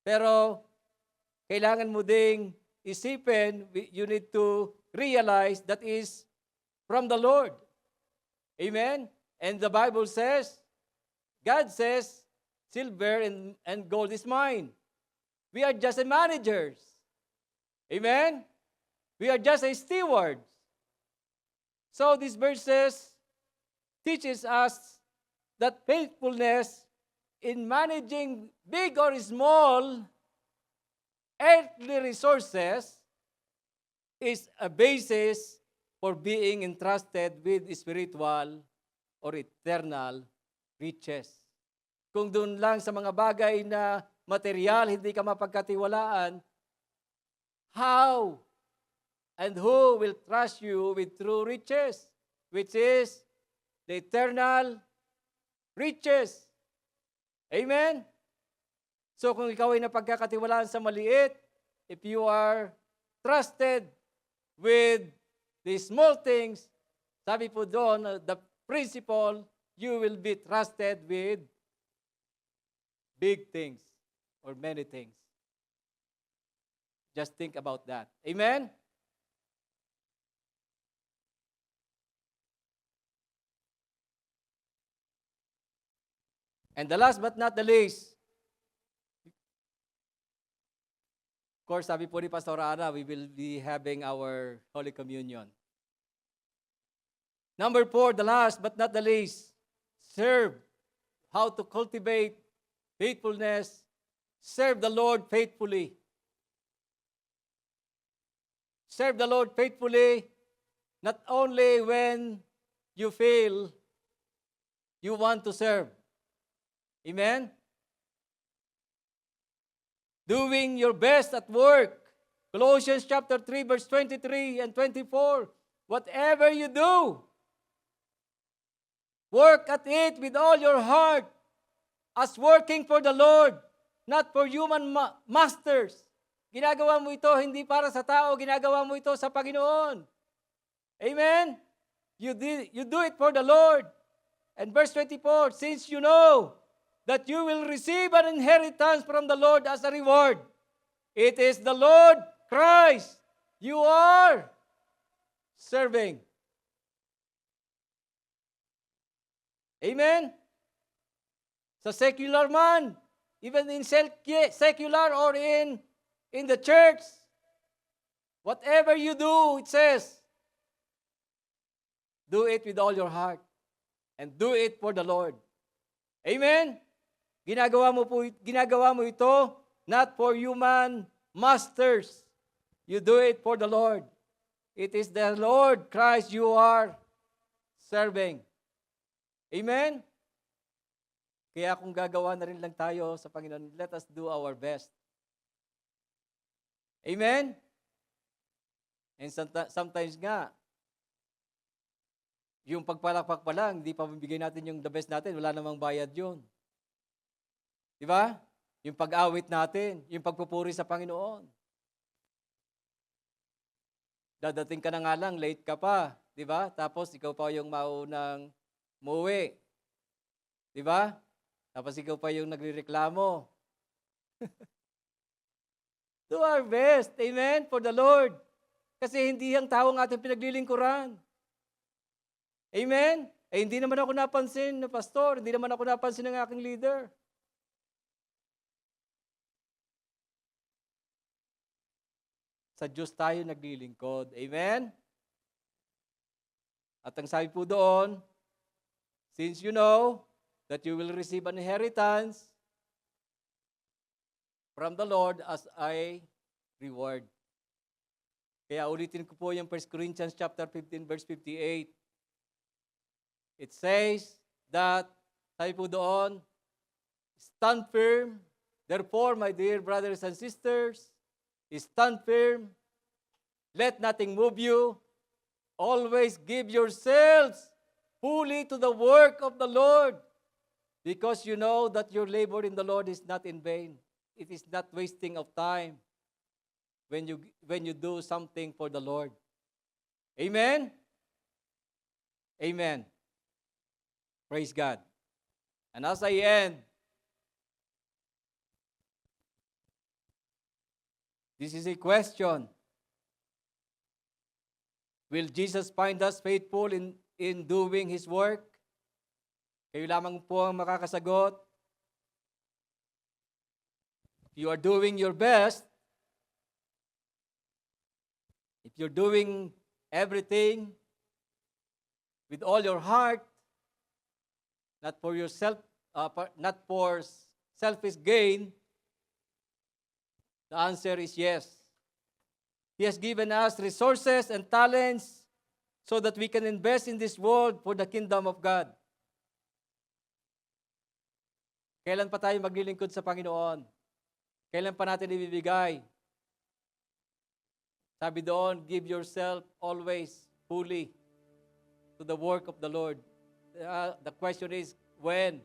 A: Pero kailangan mo ding isipin, you need to realize that is from the Lord. Amen? And the Bible says, God says, silver and gold is mine. We are just a managers. Amen? We are just a stewards. So these verses teaches us that faithfulness in managing big or small earthly resources is a basis for being entrusted with spiritual or eternal riches. Kung doon lang sa mga bagay na material, hindi ka mapagkatiwalaan, how and who will trust you with true riches, which is the eternal riches. Amen? So kung ikaw ay napagkakatiwalaan sa maliit, if you are trusted with the small things, sabi po doon, the principle, you will be trusted with big things or many things. Just think about that. Amen? And the last but not the least, of course, sabi po ni Pastor Ana, we will be having our Holy Communion. Number 4, the last but not the least, serve. How to cultivate faithfulness. Serve the Lord faithfully. Serve the Lord faithfully, not only when you feel you want to serve. Amen? Doing your best at work. Colossians chapter 3, verse 23 and 24. Whatever you do, work at it with all your heart, as working for the Lord, not for human masters. Ginagawa mo ito hindi para sa tao, ginagawa mo ito sa Panginoon. Amen? You do it for the Lord. And verse 24, since you know that you will receive an inheritance from the Lord as a reward. It is the Lord Christ you are serving. Amen? Sa secular man, even in secular or in the church, whatever you do, it says, do it with all your heart. And do it for the Lord. Amen? Ginagawa mo ito not for human masters. You do it for the Lord. It is the Lord Christ you are serving. Amen? Kaya kung gagawa na rin lang tayo sa Panginoon, let us do our best. Amen? And sometimes nga, yung pagpalakpak pa lang, hindi pa mabigay natin yung the best natin, wala namang bayad yun. Di ba? Yung pag-awit natin, yung pagpupuri sa Panginoon. Dadating ka na nga lang, late ka pa. Di ba? Tapos ikaw pa yung maunang umuwi. Di ba? Tapos ikaw pa yung nagrereklamo. Do our best. Amen? For the Lord. Kasi hindi ang tao ang ating pinaglilingkuran. Amen? Eh, hindi naman ako napansin na pastor. Hindi naman ako napansin ng aking leader. Sa Diyos tayo naglilingkod. Amen? At ang sabi po doon, since you know that you will receive an inheritance from the Lord as a reward. Kaya ulitin ko po yung 1 Corinthians chapter 15 verse 58. It says that, sabi po doon, stand firm. Therefore, my dear brothers and sisters, stand firm. Let nothing move you. Always give yourselves fully to the work of the Lord, because you know that your labor in the Lord is not in vain. It is not wasting of time when you do something for the Lord. Amen? Amen. Praise God. And as I end, this is a question. Will Jesus find us faithful in doing His work? Kayo lamang po ang makakasagot. If you are doing your best, if you're doing everything with all your heart, not for yourself, not for selfish gain, the answer is yes. He has given us resources and talents so that we can invest in this world for the kingdom of God. Kailan pa tayo maglilingkod sa Panginoon? Kailan pa natin ibibigay? Sabi doon, give yourself always fully to the work of the Lord. The question is, when?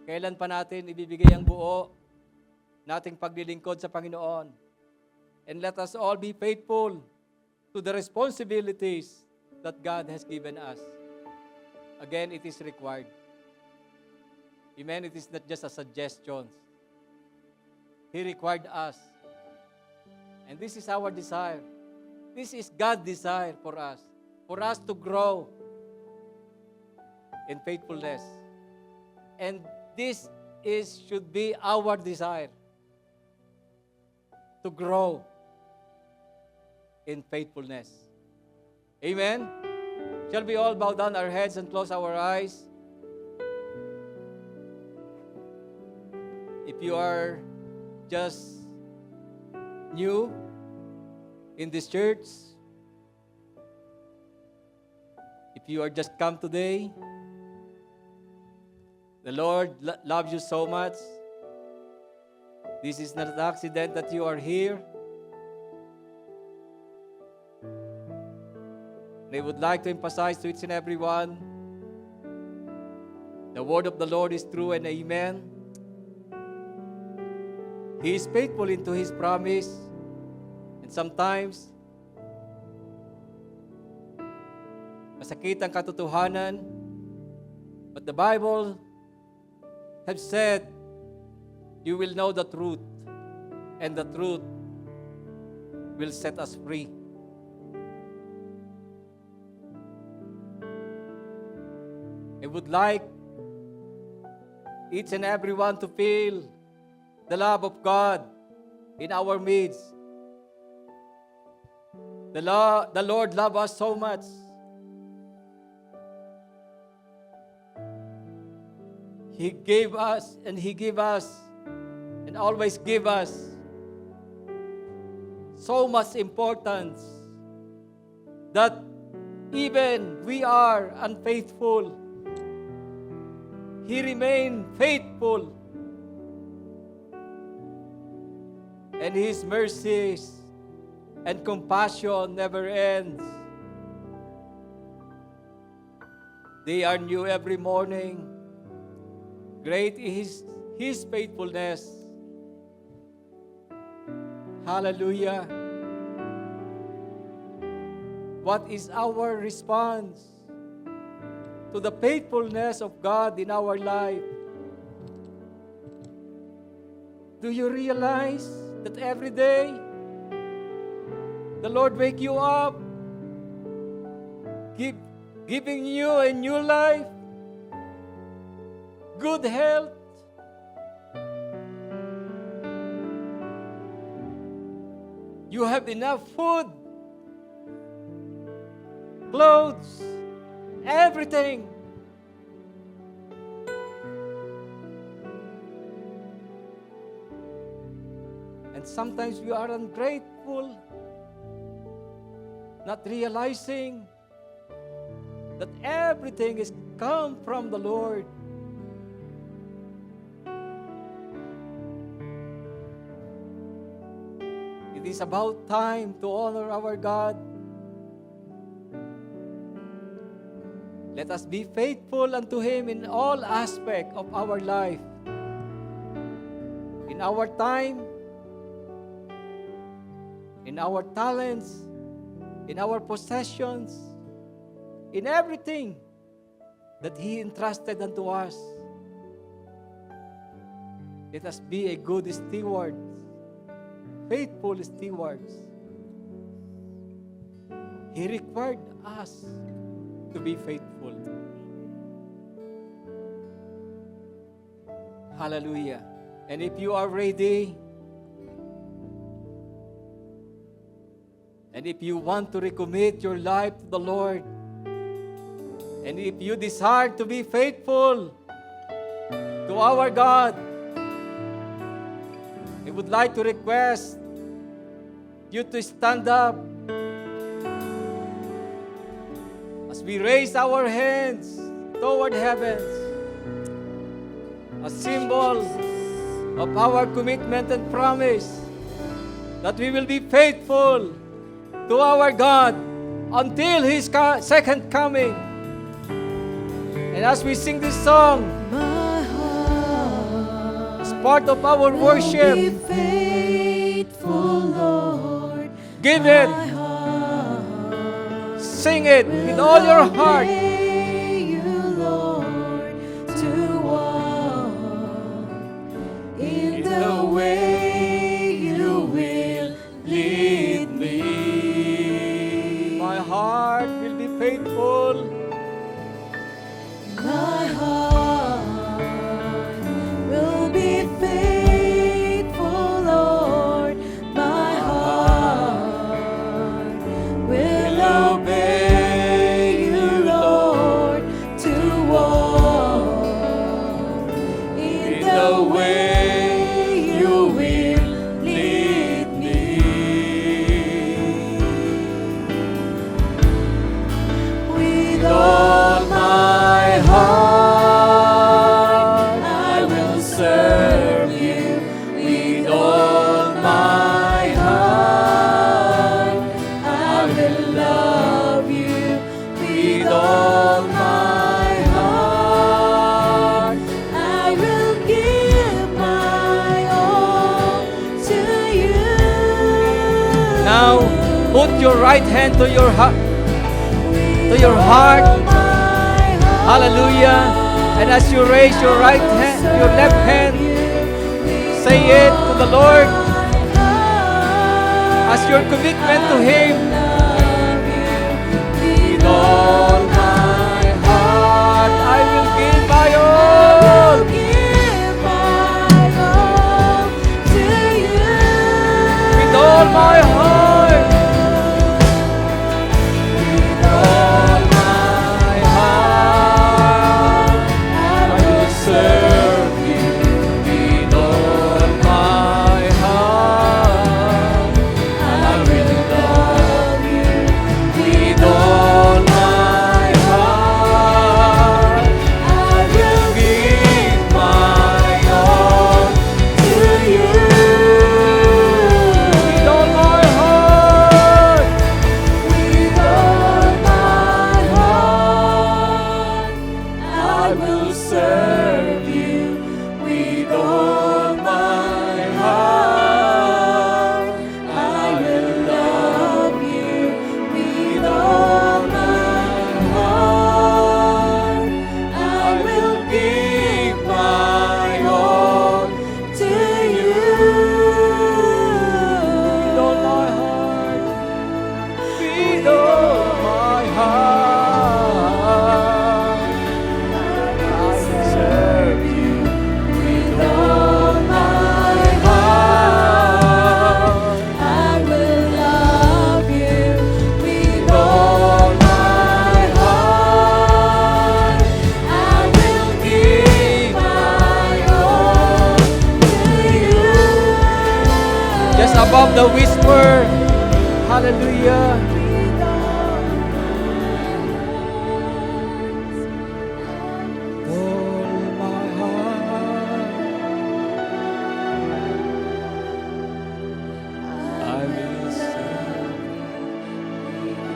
A: Kailan pa natin ibibigay ang buo nating paglilingkod sa Panginoon? And let us all be faithful to the responsibilities that God has given us. Again, it is required. Amen? It is not just a suggestion. He required us. And this is our desire. This is God's desire for us to grow in faithfulness. And this should be our desire, to grow in faithfulness. Amen? Shall we all bow down our heads and close our eyes? If you are just new in this church, if you are just come today, the Lord loves you so much. This is not an accident that you are here. And I would like to emphasize to each and every one, the word of the Lord is true and amen. He is faithful into His promise. And sometimes, masakit ang katotohanan, but the Bible have said, you will know the truth, and the truth will set us free. I would like each and everyone to feel the love of God in our midst. The Lord loves us so much. He gave us and He give us and always give us so much importance that even we are unfaithful, He remained faithful. And His mercies and compassion never ends. They are new every morning. Great is His faithfulness. Hallelujah. What is our response to the faithfulness of God in our life? Do you realize that every day the Lord wake you up, giving you a new life, good health, you have enough food, clothes, everything. And sometimes we are ungrateful, not realizing that everything is come from the Lord. It is about time to honor our God. Let us be faithful unto Him in all aspects of our life. In our time, in our talents, in our possessions, in everything that He entrusted unto us. Let us be a good steward, faithful stewards. He required us to be faithful. Hallelujah. And if you are ready, and if you want to recommit your life to the Lord, and if you desire to be faithful to our God, I would like to request you to stand up as we raise our hands toward heavens, a symbol of our commitment and promise that we will be faithful to our God until His second coming. And as we sing this song, as part of our worship,
B: be faithful, Lord.
A: give it, sing it with all your heart.
B: Obey you, Lord, to walk in the way you will lead me.
A: My heart will be faithful.
B: My heart will be faithful, Lord. My heart will obey you, Lord, to walk in the way you will lead me. With all my heart, I will serve you. With all my heart, I will love you. With all my heart, I will give my all to you.
A: Now, put your right hand to your heart. To your heart. Hallelujah. And as you raise your right hand, your left hand, say it to the Lord as your commitment to Him. With all my heart, I will give my all. With all my heart. With all my heart, I will serve Hallelujah.
B: with all
A: All my heart, I will sing.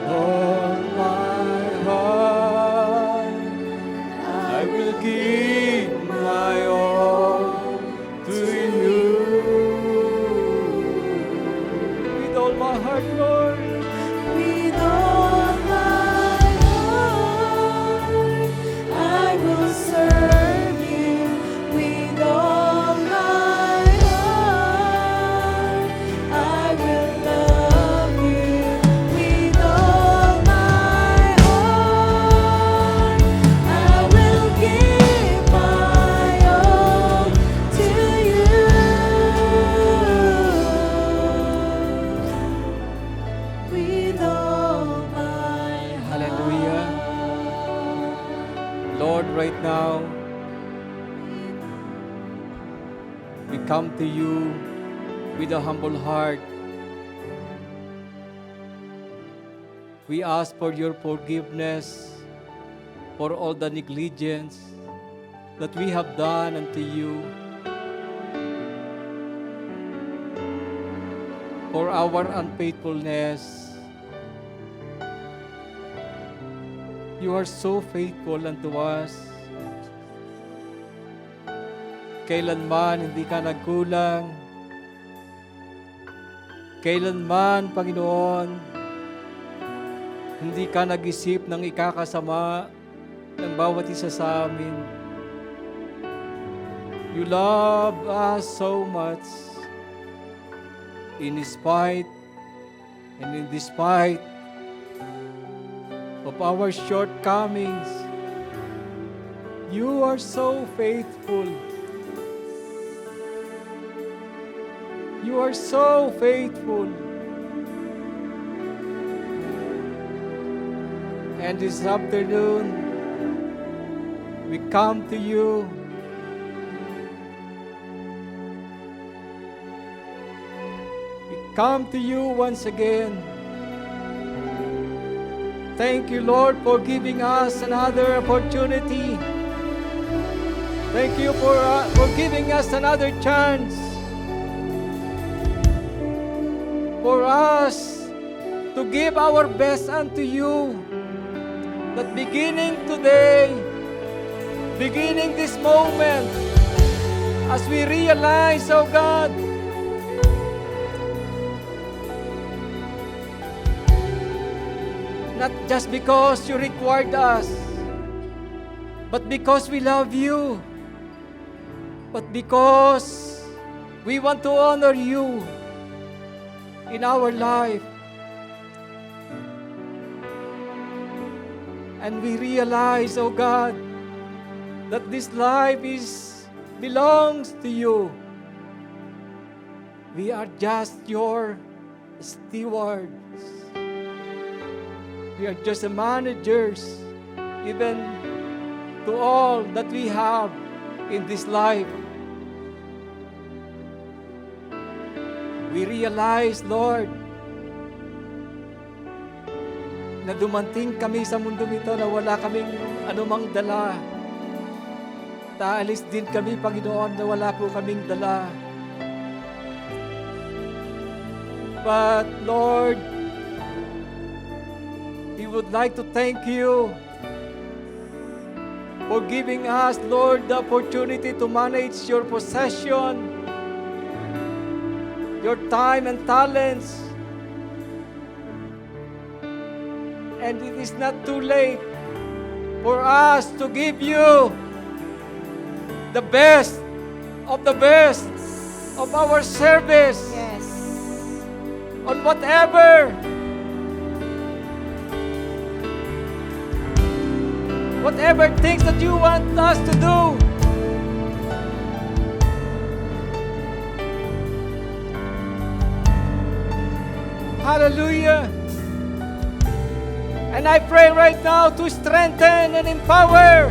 A: All my heart, I will give my all to you. With all my heart, Lord.
B: With all my heart, I will serve you. With all my heart, I will love you. With all my heart, I will give my all to you. With all my
A: Hallelujah. Lord, right now, we come to you with a humble heart. We ask for your forgiveness for all the negligence that we have done unto you, for our unfaithfulness. You are so faithful unto us. Kailanman hindi ka nagkulang. Kailanman, Panginoon, hindi ka nag-isip ng ikakasama ng bawat isa sa amin. You love us so much. In spite and in despite of our shortcomings, you are so faithful. You are so faithful. And this afternoon, we come to you. We come to you once again. Thank you, Lord, for giving us another opportunity. Thank you for giving us another chance for us to give our best unto you. That beginning today, beginning this moment, as we realize, oh God, not just because you required us, but because we love you, but because we want to honor you in our life. And we realize, oh God, that this life belongs to you. We are just your stewards. We are just the managers, even to all that we have in this life. We realize, Lord, na dumating kami sa mundo nito na wala kaming anumang dala. Taalis din kami, Panginoon, na wala po kaming dala. But, Lord, we would like to thank you for giving us, Lord, the opportunity to manage your possession, your time and talents. And it is not too late for us to give you the best of our service.
B: Yes.
A: On whatever things that you want us to do. Hallelujah. And I pray right now to strengthen and empower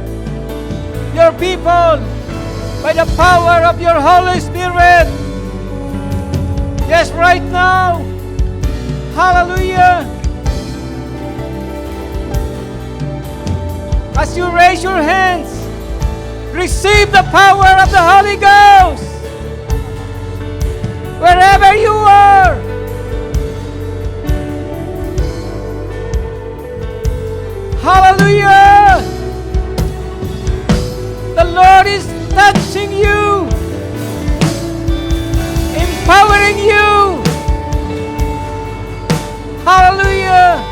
A: your people by the power of your Holy Spirit. Yes, right now. Hallelujah. As you raise your hands, receive the power of the Holy Ghost. Wherever you are. Hallelujah. The Lord is touching you, empowering you. Hallelujah.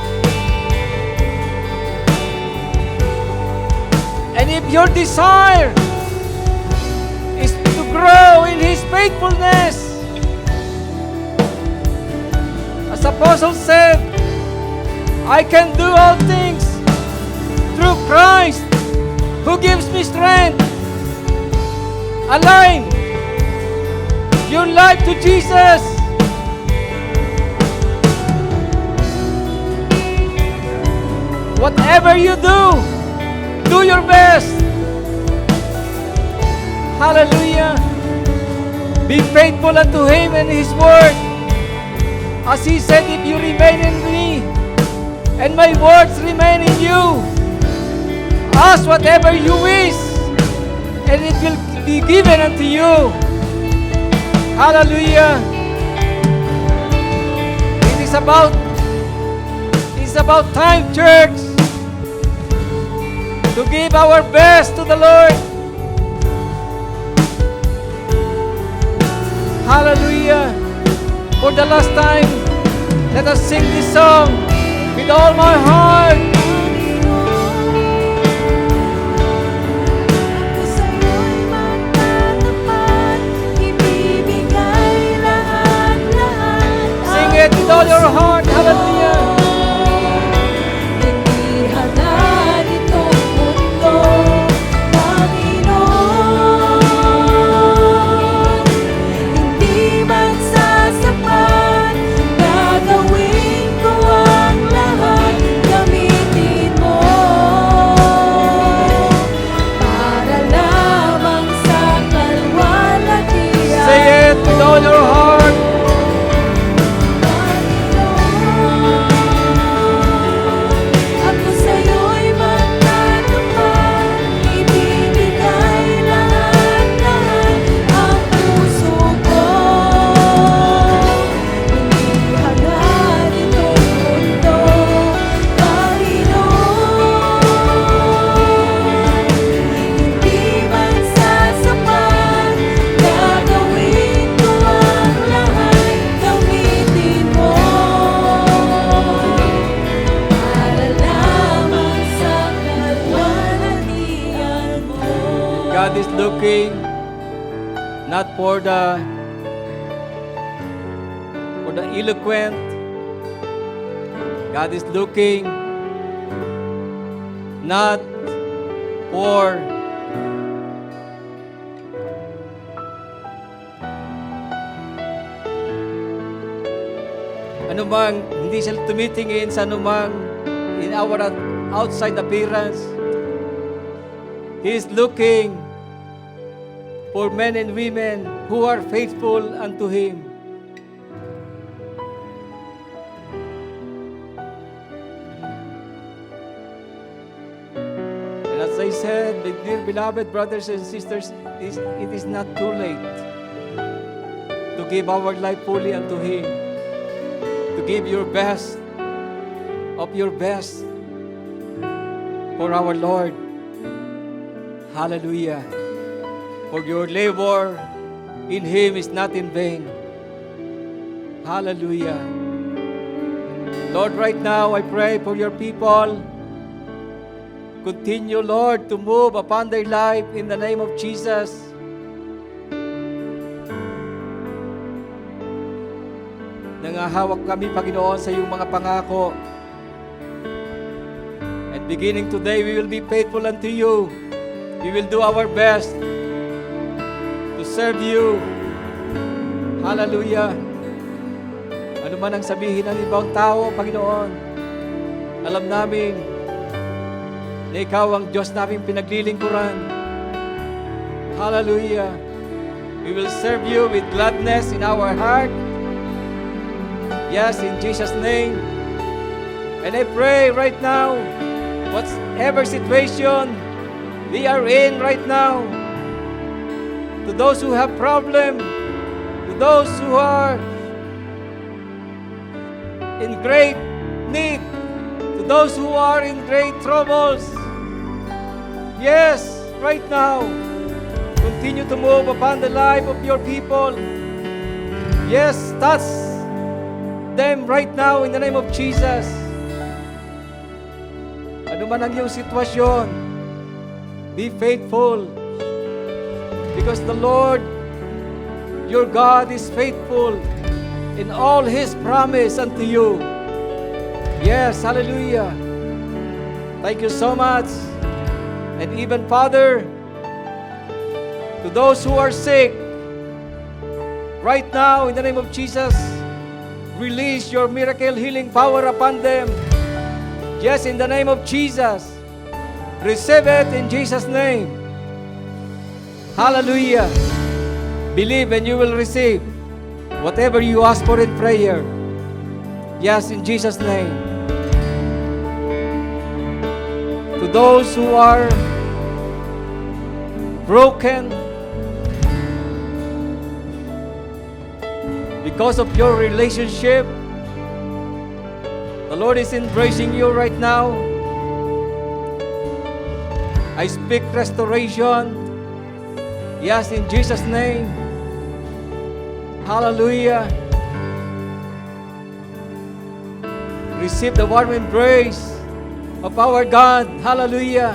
A: And if your desire is to grow in His faithfulness, as Apostle said, I can do all things through Christ who gives me strength. Align your life to Jesus. Whatever you do your best. Hallelujah. Be faithful unto Him and His word. As He said, if you remain in me, and my words remain in you, ask whatever you wish, and it will be given unto you. Hallelujah. It is about time, church, to give our best to the Lord. Hallelujah. For the last time, let us sing this song with all my heart.
B: Sa'yo'y magtatapat, ibibigay lahat-lahat.
A: Sing it with all your heart. Hallelujah.
B: Hindi hangad itong mundo, Panginoon. Hindi man sasapat, gagawin ko ang lahat, gamitin mo. Para lamang sa kalwalhatian.
A: Say it with all your heart.
B: Ako sa'yo'y magtatapat, ibibigay lahat-lahat ang puso ko. Hindi hangad itong mundo, Panginoon. Hindi man sasapat, gagawin ko ang lahat, gamitin mo. Para lamang sa kalwalhatian mo.
A: God is looking not for the eloquent. God is looking not for anumang, hindi siya tumitingin sa anumang in our outside appearance. He is looking for men and women who are faithful unto Him. And as I said, my dear beloved brothers and sisters, it is not too late to give our life fully unto Him, to give your best of your best for our Lord. Hallelujah. For your labor in Him is not in vain. Hallelujah. Lord, right now I pray for your people. Continue, Lord, to move upon their life in the name of Jesus. Nangahawak kami, Panginoon, sa iyong mga pangako. And beginning today, we will be faithful unto you. We will do our best to serve you. Hallelujah. Ano man ang sabihin ng ibang tao, Panginoon, alam namin na Ikaw ang Diyos naming pinaglilingkuran. Hallelujah. We will serve you with gladness in our heart. Yes, in Jesus' name. And I pray right now, whatever situation we are in right now, to those who have problem, to those who are in great need, to those who are in great troubles, yes, right now, continue to move upon the life of your people. Yes, touch them right now in the name of Jesus. Ano man ang iyong sitwasyon, be faithful. Because the Lord, your God, is faithful in all His promise unto you. Yes, hallelujah. Thank you so much. And even, Father, to those who are sick, right now, in the name of Jesus, release your miracle healing power upon them. Yes, in the name of Jesus. Receive it in Jesus' name. Hallelujah. Believe and you will receive whatever you ask for in prayer. Yes, in Jesus' name. To those who are broken because of your relationship, the Lord is embracing you right now. I speak restoration. Yes, in Jesus' name. Hallelujah. Receive the warm embrace of our God. Hallelujah.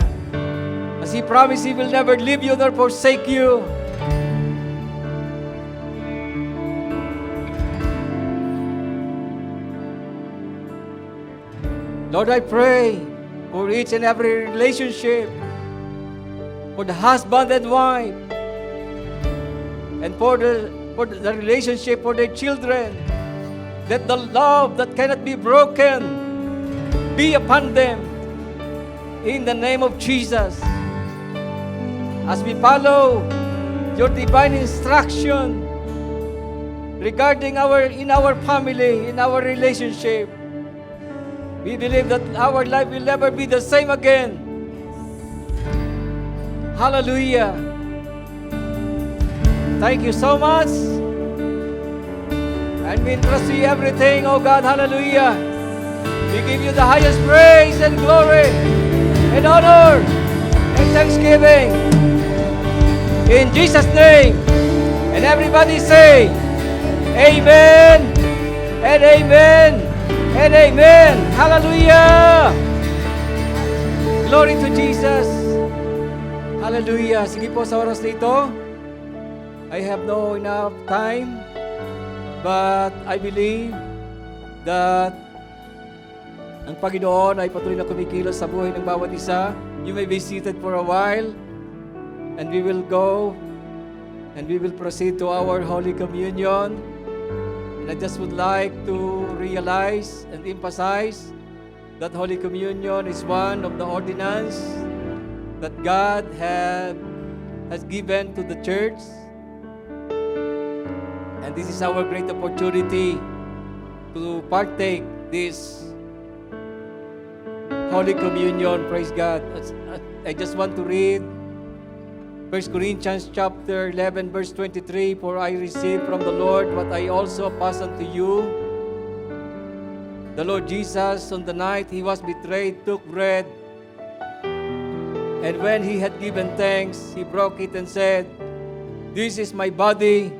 A: As He promised, He will never leave you nor forsake you. Lord, I pray for each and every relationship, for the husband and wife, and for the relationship for their children, that the love that cannot be broken be upon them in the name of Jesus. As we follow your divine instruction regarding in our family, in our relationship, we believe that our life will never be the same again. Hallelujah. Thank you so much. And we entrust to you everything, oh God. Hallelujah. We give you the highest praise and glory and honor and thanksgiving. In Jesus' name. And everybody say, Amen and Amen and Amen. Hallelujah. Glory to Jesus. Hallelujah. Sige po sa oras na ito, I have no enough time, but I believe that ang Panginoon ay patuloy na kumikilos sa buhay ng bawat isa. You may be seated for a while, and we will go, and we will proceed to our Holy Communion. And I just would like to realize and emphasize that Holy Communion is one of the ordinance that God has given to the church. And this is our great opportunity to partake this Holy Communion. Praise God. I just want to read 1 Corinthians chapter 11 verse 23. For I received from the Lord what I also pass unto you. The Lord Jesus, on the night He was betrayed, took bread, and when He had given thanks, He broke it and said, This is my body,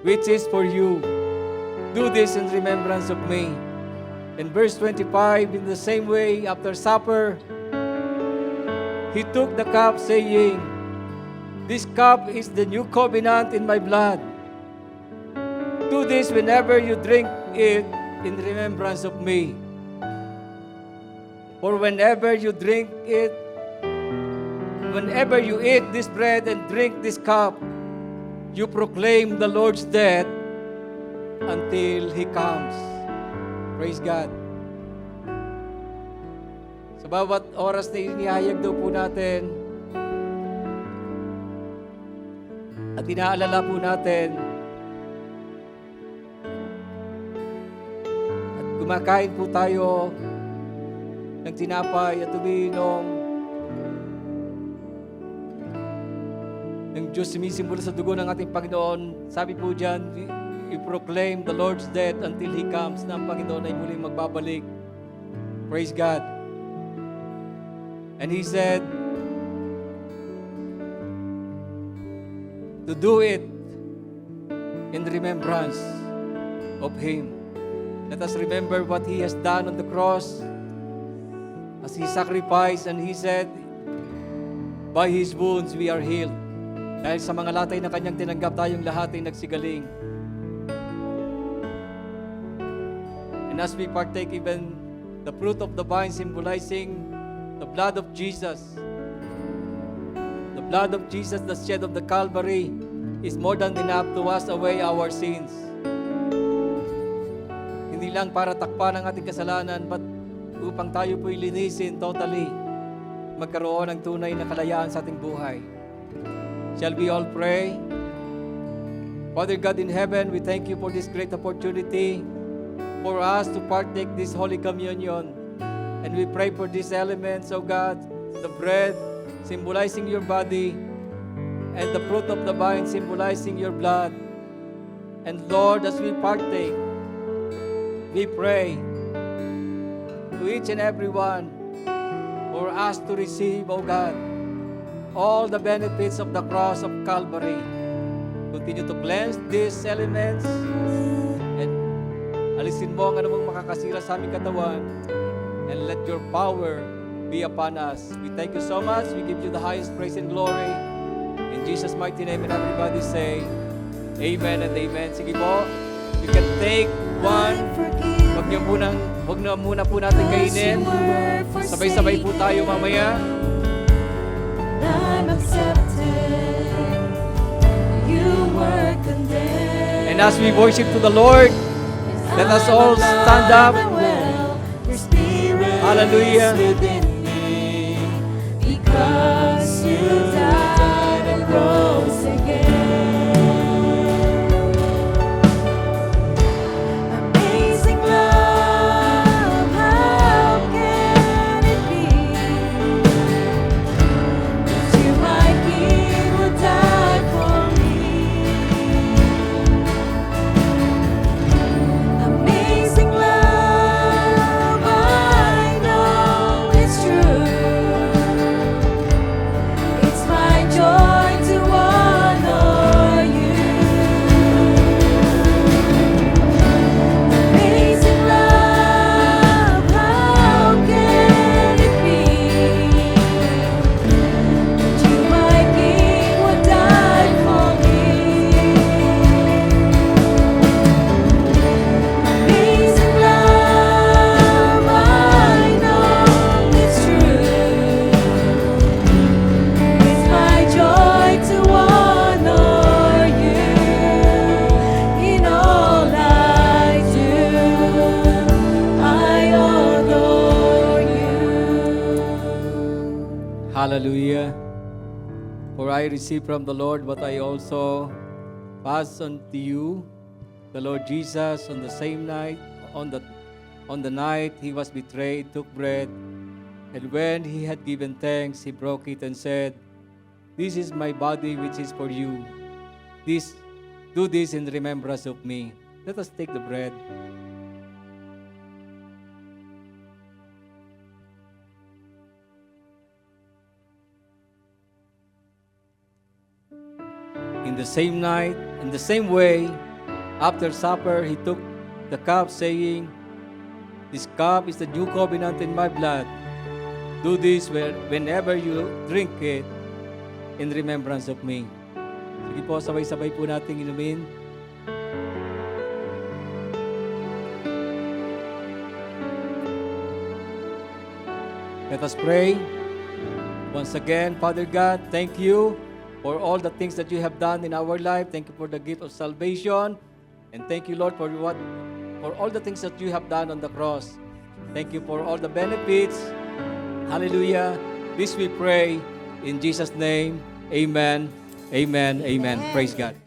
A: which is for you. Do this in remembrance of me. In verse 25, in the same way, after supper, He took the cup, saying, This cup is the new covenant in my blood. Do this whenever you drink it in remembrance of me. For whenever you eat this bread and drink this cup, you proclaim the Lord's death until He comes. Praise God. Sa bawat oras na inihayag daw po natin at inaalala po natin kumakain po tayo ng tinapay at umiinom ng Diyos sumisimbolo sa dugo ng ating Panginoon. Sabi po dyan, we proclaim the Lord's death until He comes, na ang Panginoon ay muling magbabalik. Praise God. And He said, to do it in remembrance of Him. Let us remember what He has done on the cross as He sacrificed, and He said, by His wounds we are healed. Dahil sa mga latay na Kanyang tinanggap, tayong lahat ay nagsigaling. And as we partake even the fruit of the vine symbolizing the blood of Jesus, the blood of Jesus, the shed of the Calvary, is more than enough to wash away our sins. Hindi lang para takpan ang ating kasalanan, but upang tayo po'y linisin totally, magkaroon ng tunay na kalayaan sa ating buhay. Shall we all pray? Father God in heaven, we thank you for this great opportunity for us to partake this Holy Communion. And we pray for these elements, O God, the bread symbolizing your body, and the fruit of the vine symbolizing your blood. And Lord, as we partake, we pray to each and every one for us to receive, O God, all the benefits of the cross of Calvary. Continue to cleanse these elements and alisin mo ang anumang makakasira sa aming katawan, and let your power be upon us. We thank you so much. We give you the highest praise and glory. In Jesus' mighty name, and everybody say, Amen and Amen. Sige po, you can take one. Huwag na muna po natin kainin. Sabay-sabay po tayo mamaya.
B: I'm accepted. You were condemned.
A: And as we worship to the Lord, let us all stand up.
B: Your spirit
A: Hallelujah.
B: is within me, because you died and rose again. Amazing love, how can it be that you, my King, would die for me? Amazing love, I know it's true. It's my joy to honor you. Amazing love, how can it be that you, my King, would die for me? Amazing love, I know it's true. It's my joy to honor you in all I do. I adore you.
A: Hallelujah. For I received from the Lord what I also pass on to you. The Lord Jesus, on the same night, on the night he was betrayed, took bread, and when he had given thanks, he broke it and said, "This is my body which is for you. Do this in remembrance of me." Let us take the bread. In the same night, in the same way, after supper, he took the cup, saying, "This cup is the new covenant in my blood. Do this whenever you drink it in remembrance of me." Sige po, sabay-sabay po nating inumin. Let us pray. Once again, Father God, thank you for all the things that you have done in our life. Thank you for the gift of salvation. And thank you, Lord, for all the things that you have done on the cross. Thank you for all the benefits. Hallelujah. This we pray in Jesus' name. Amen. Amen. Amen. Praise God.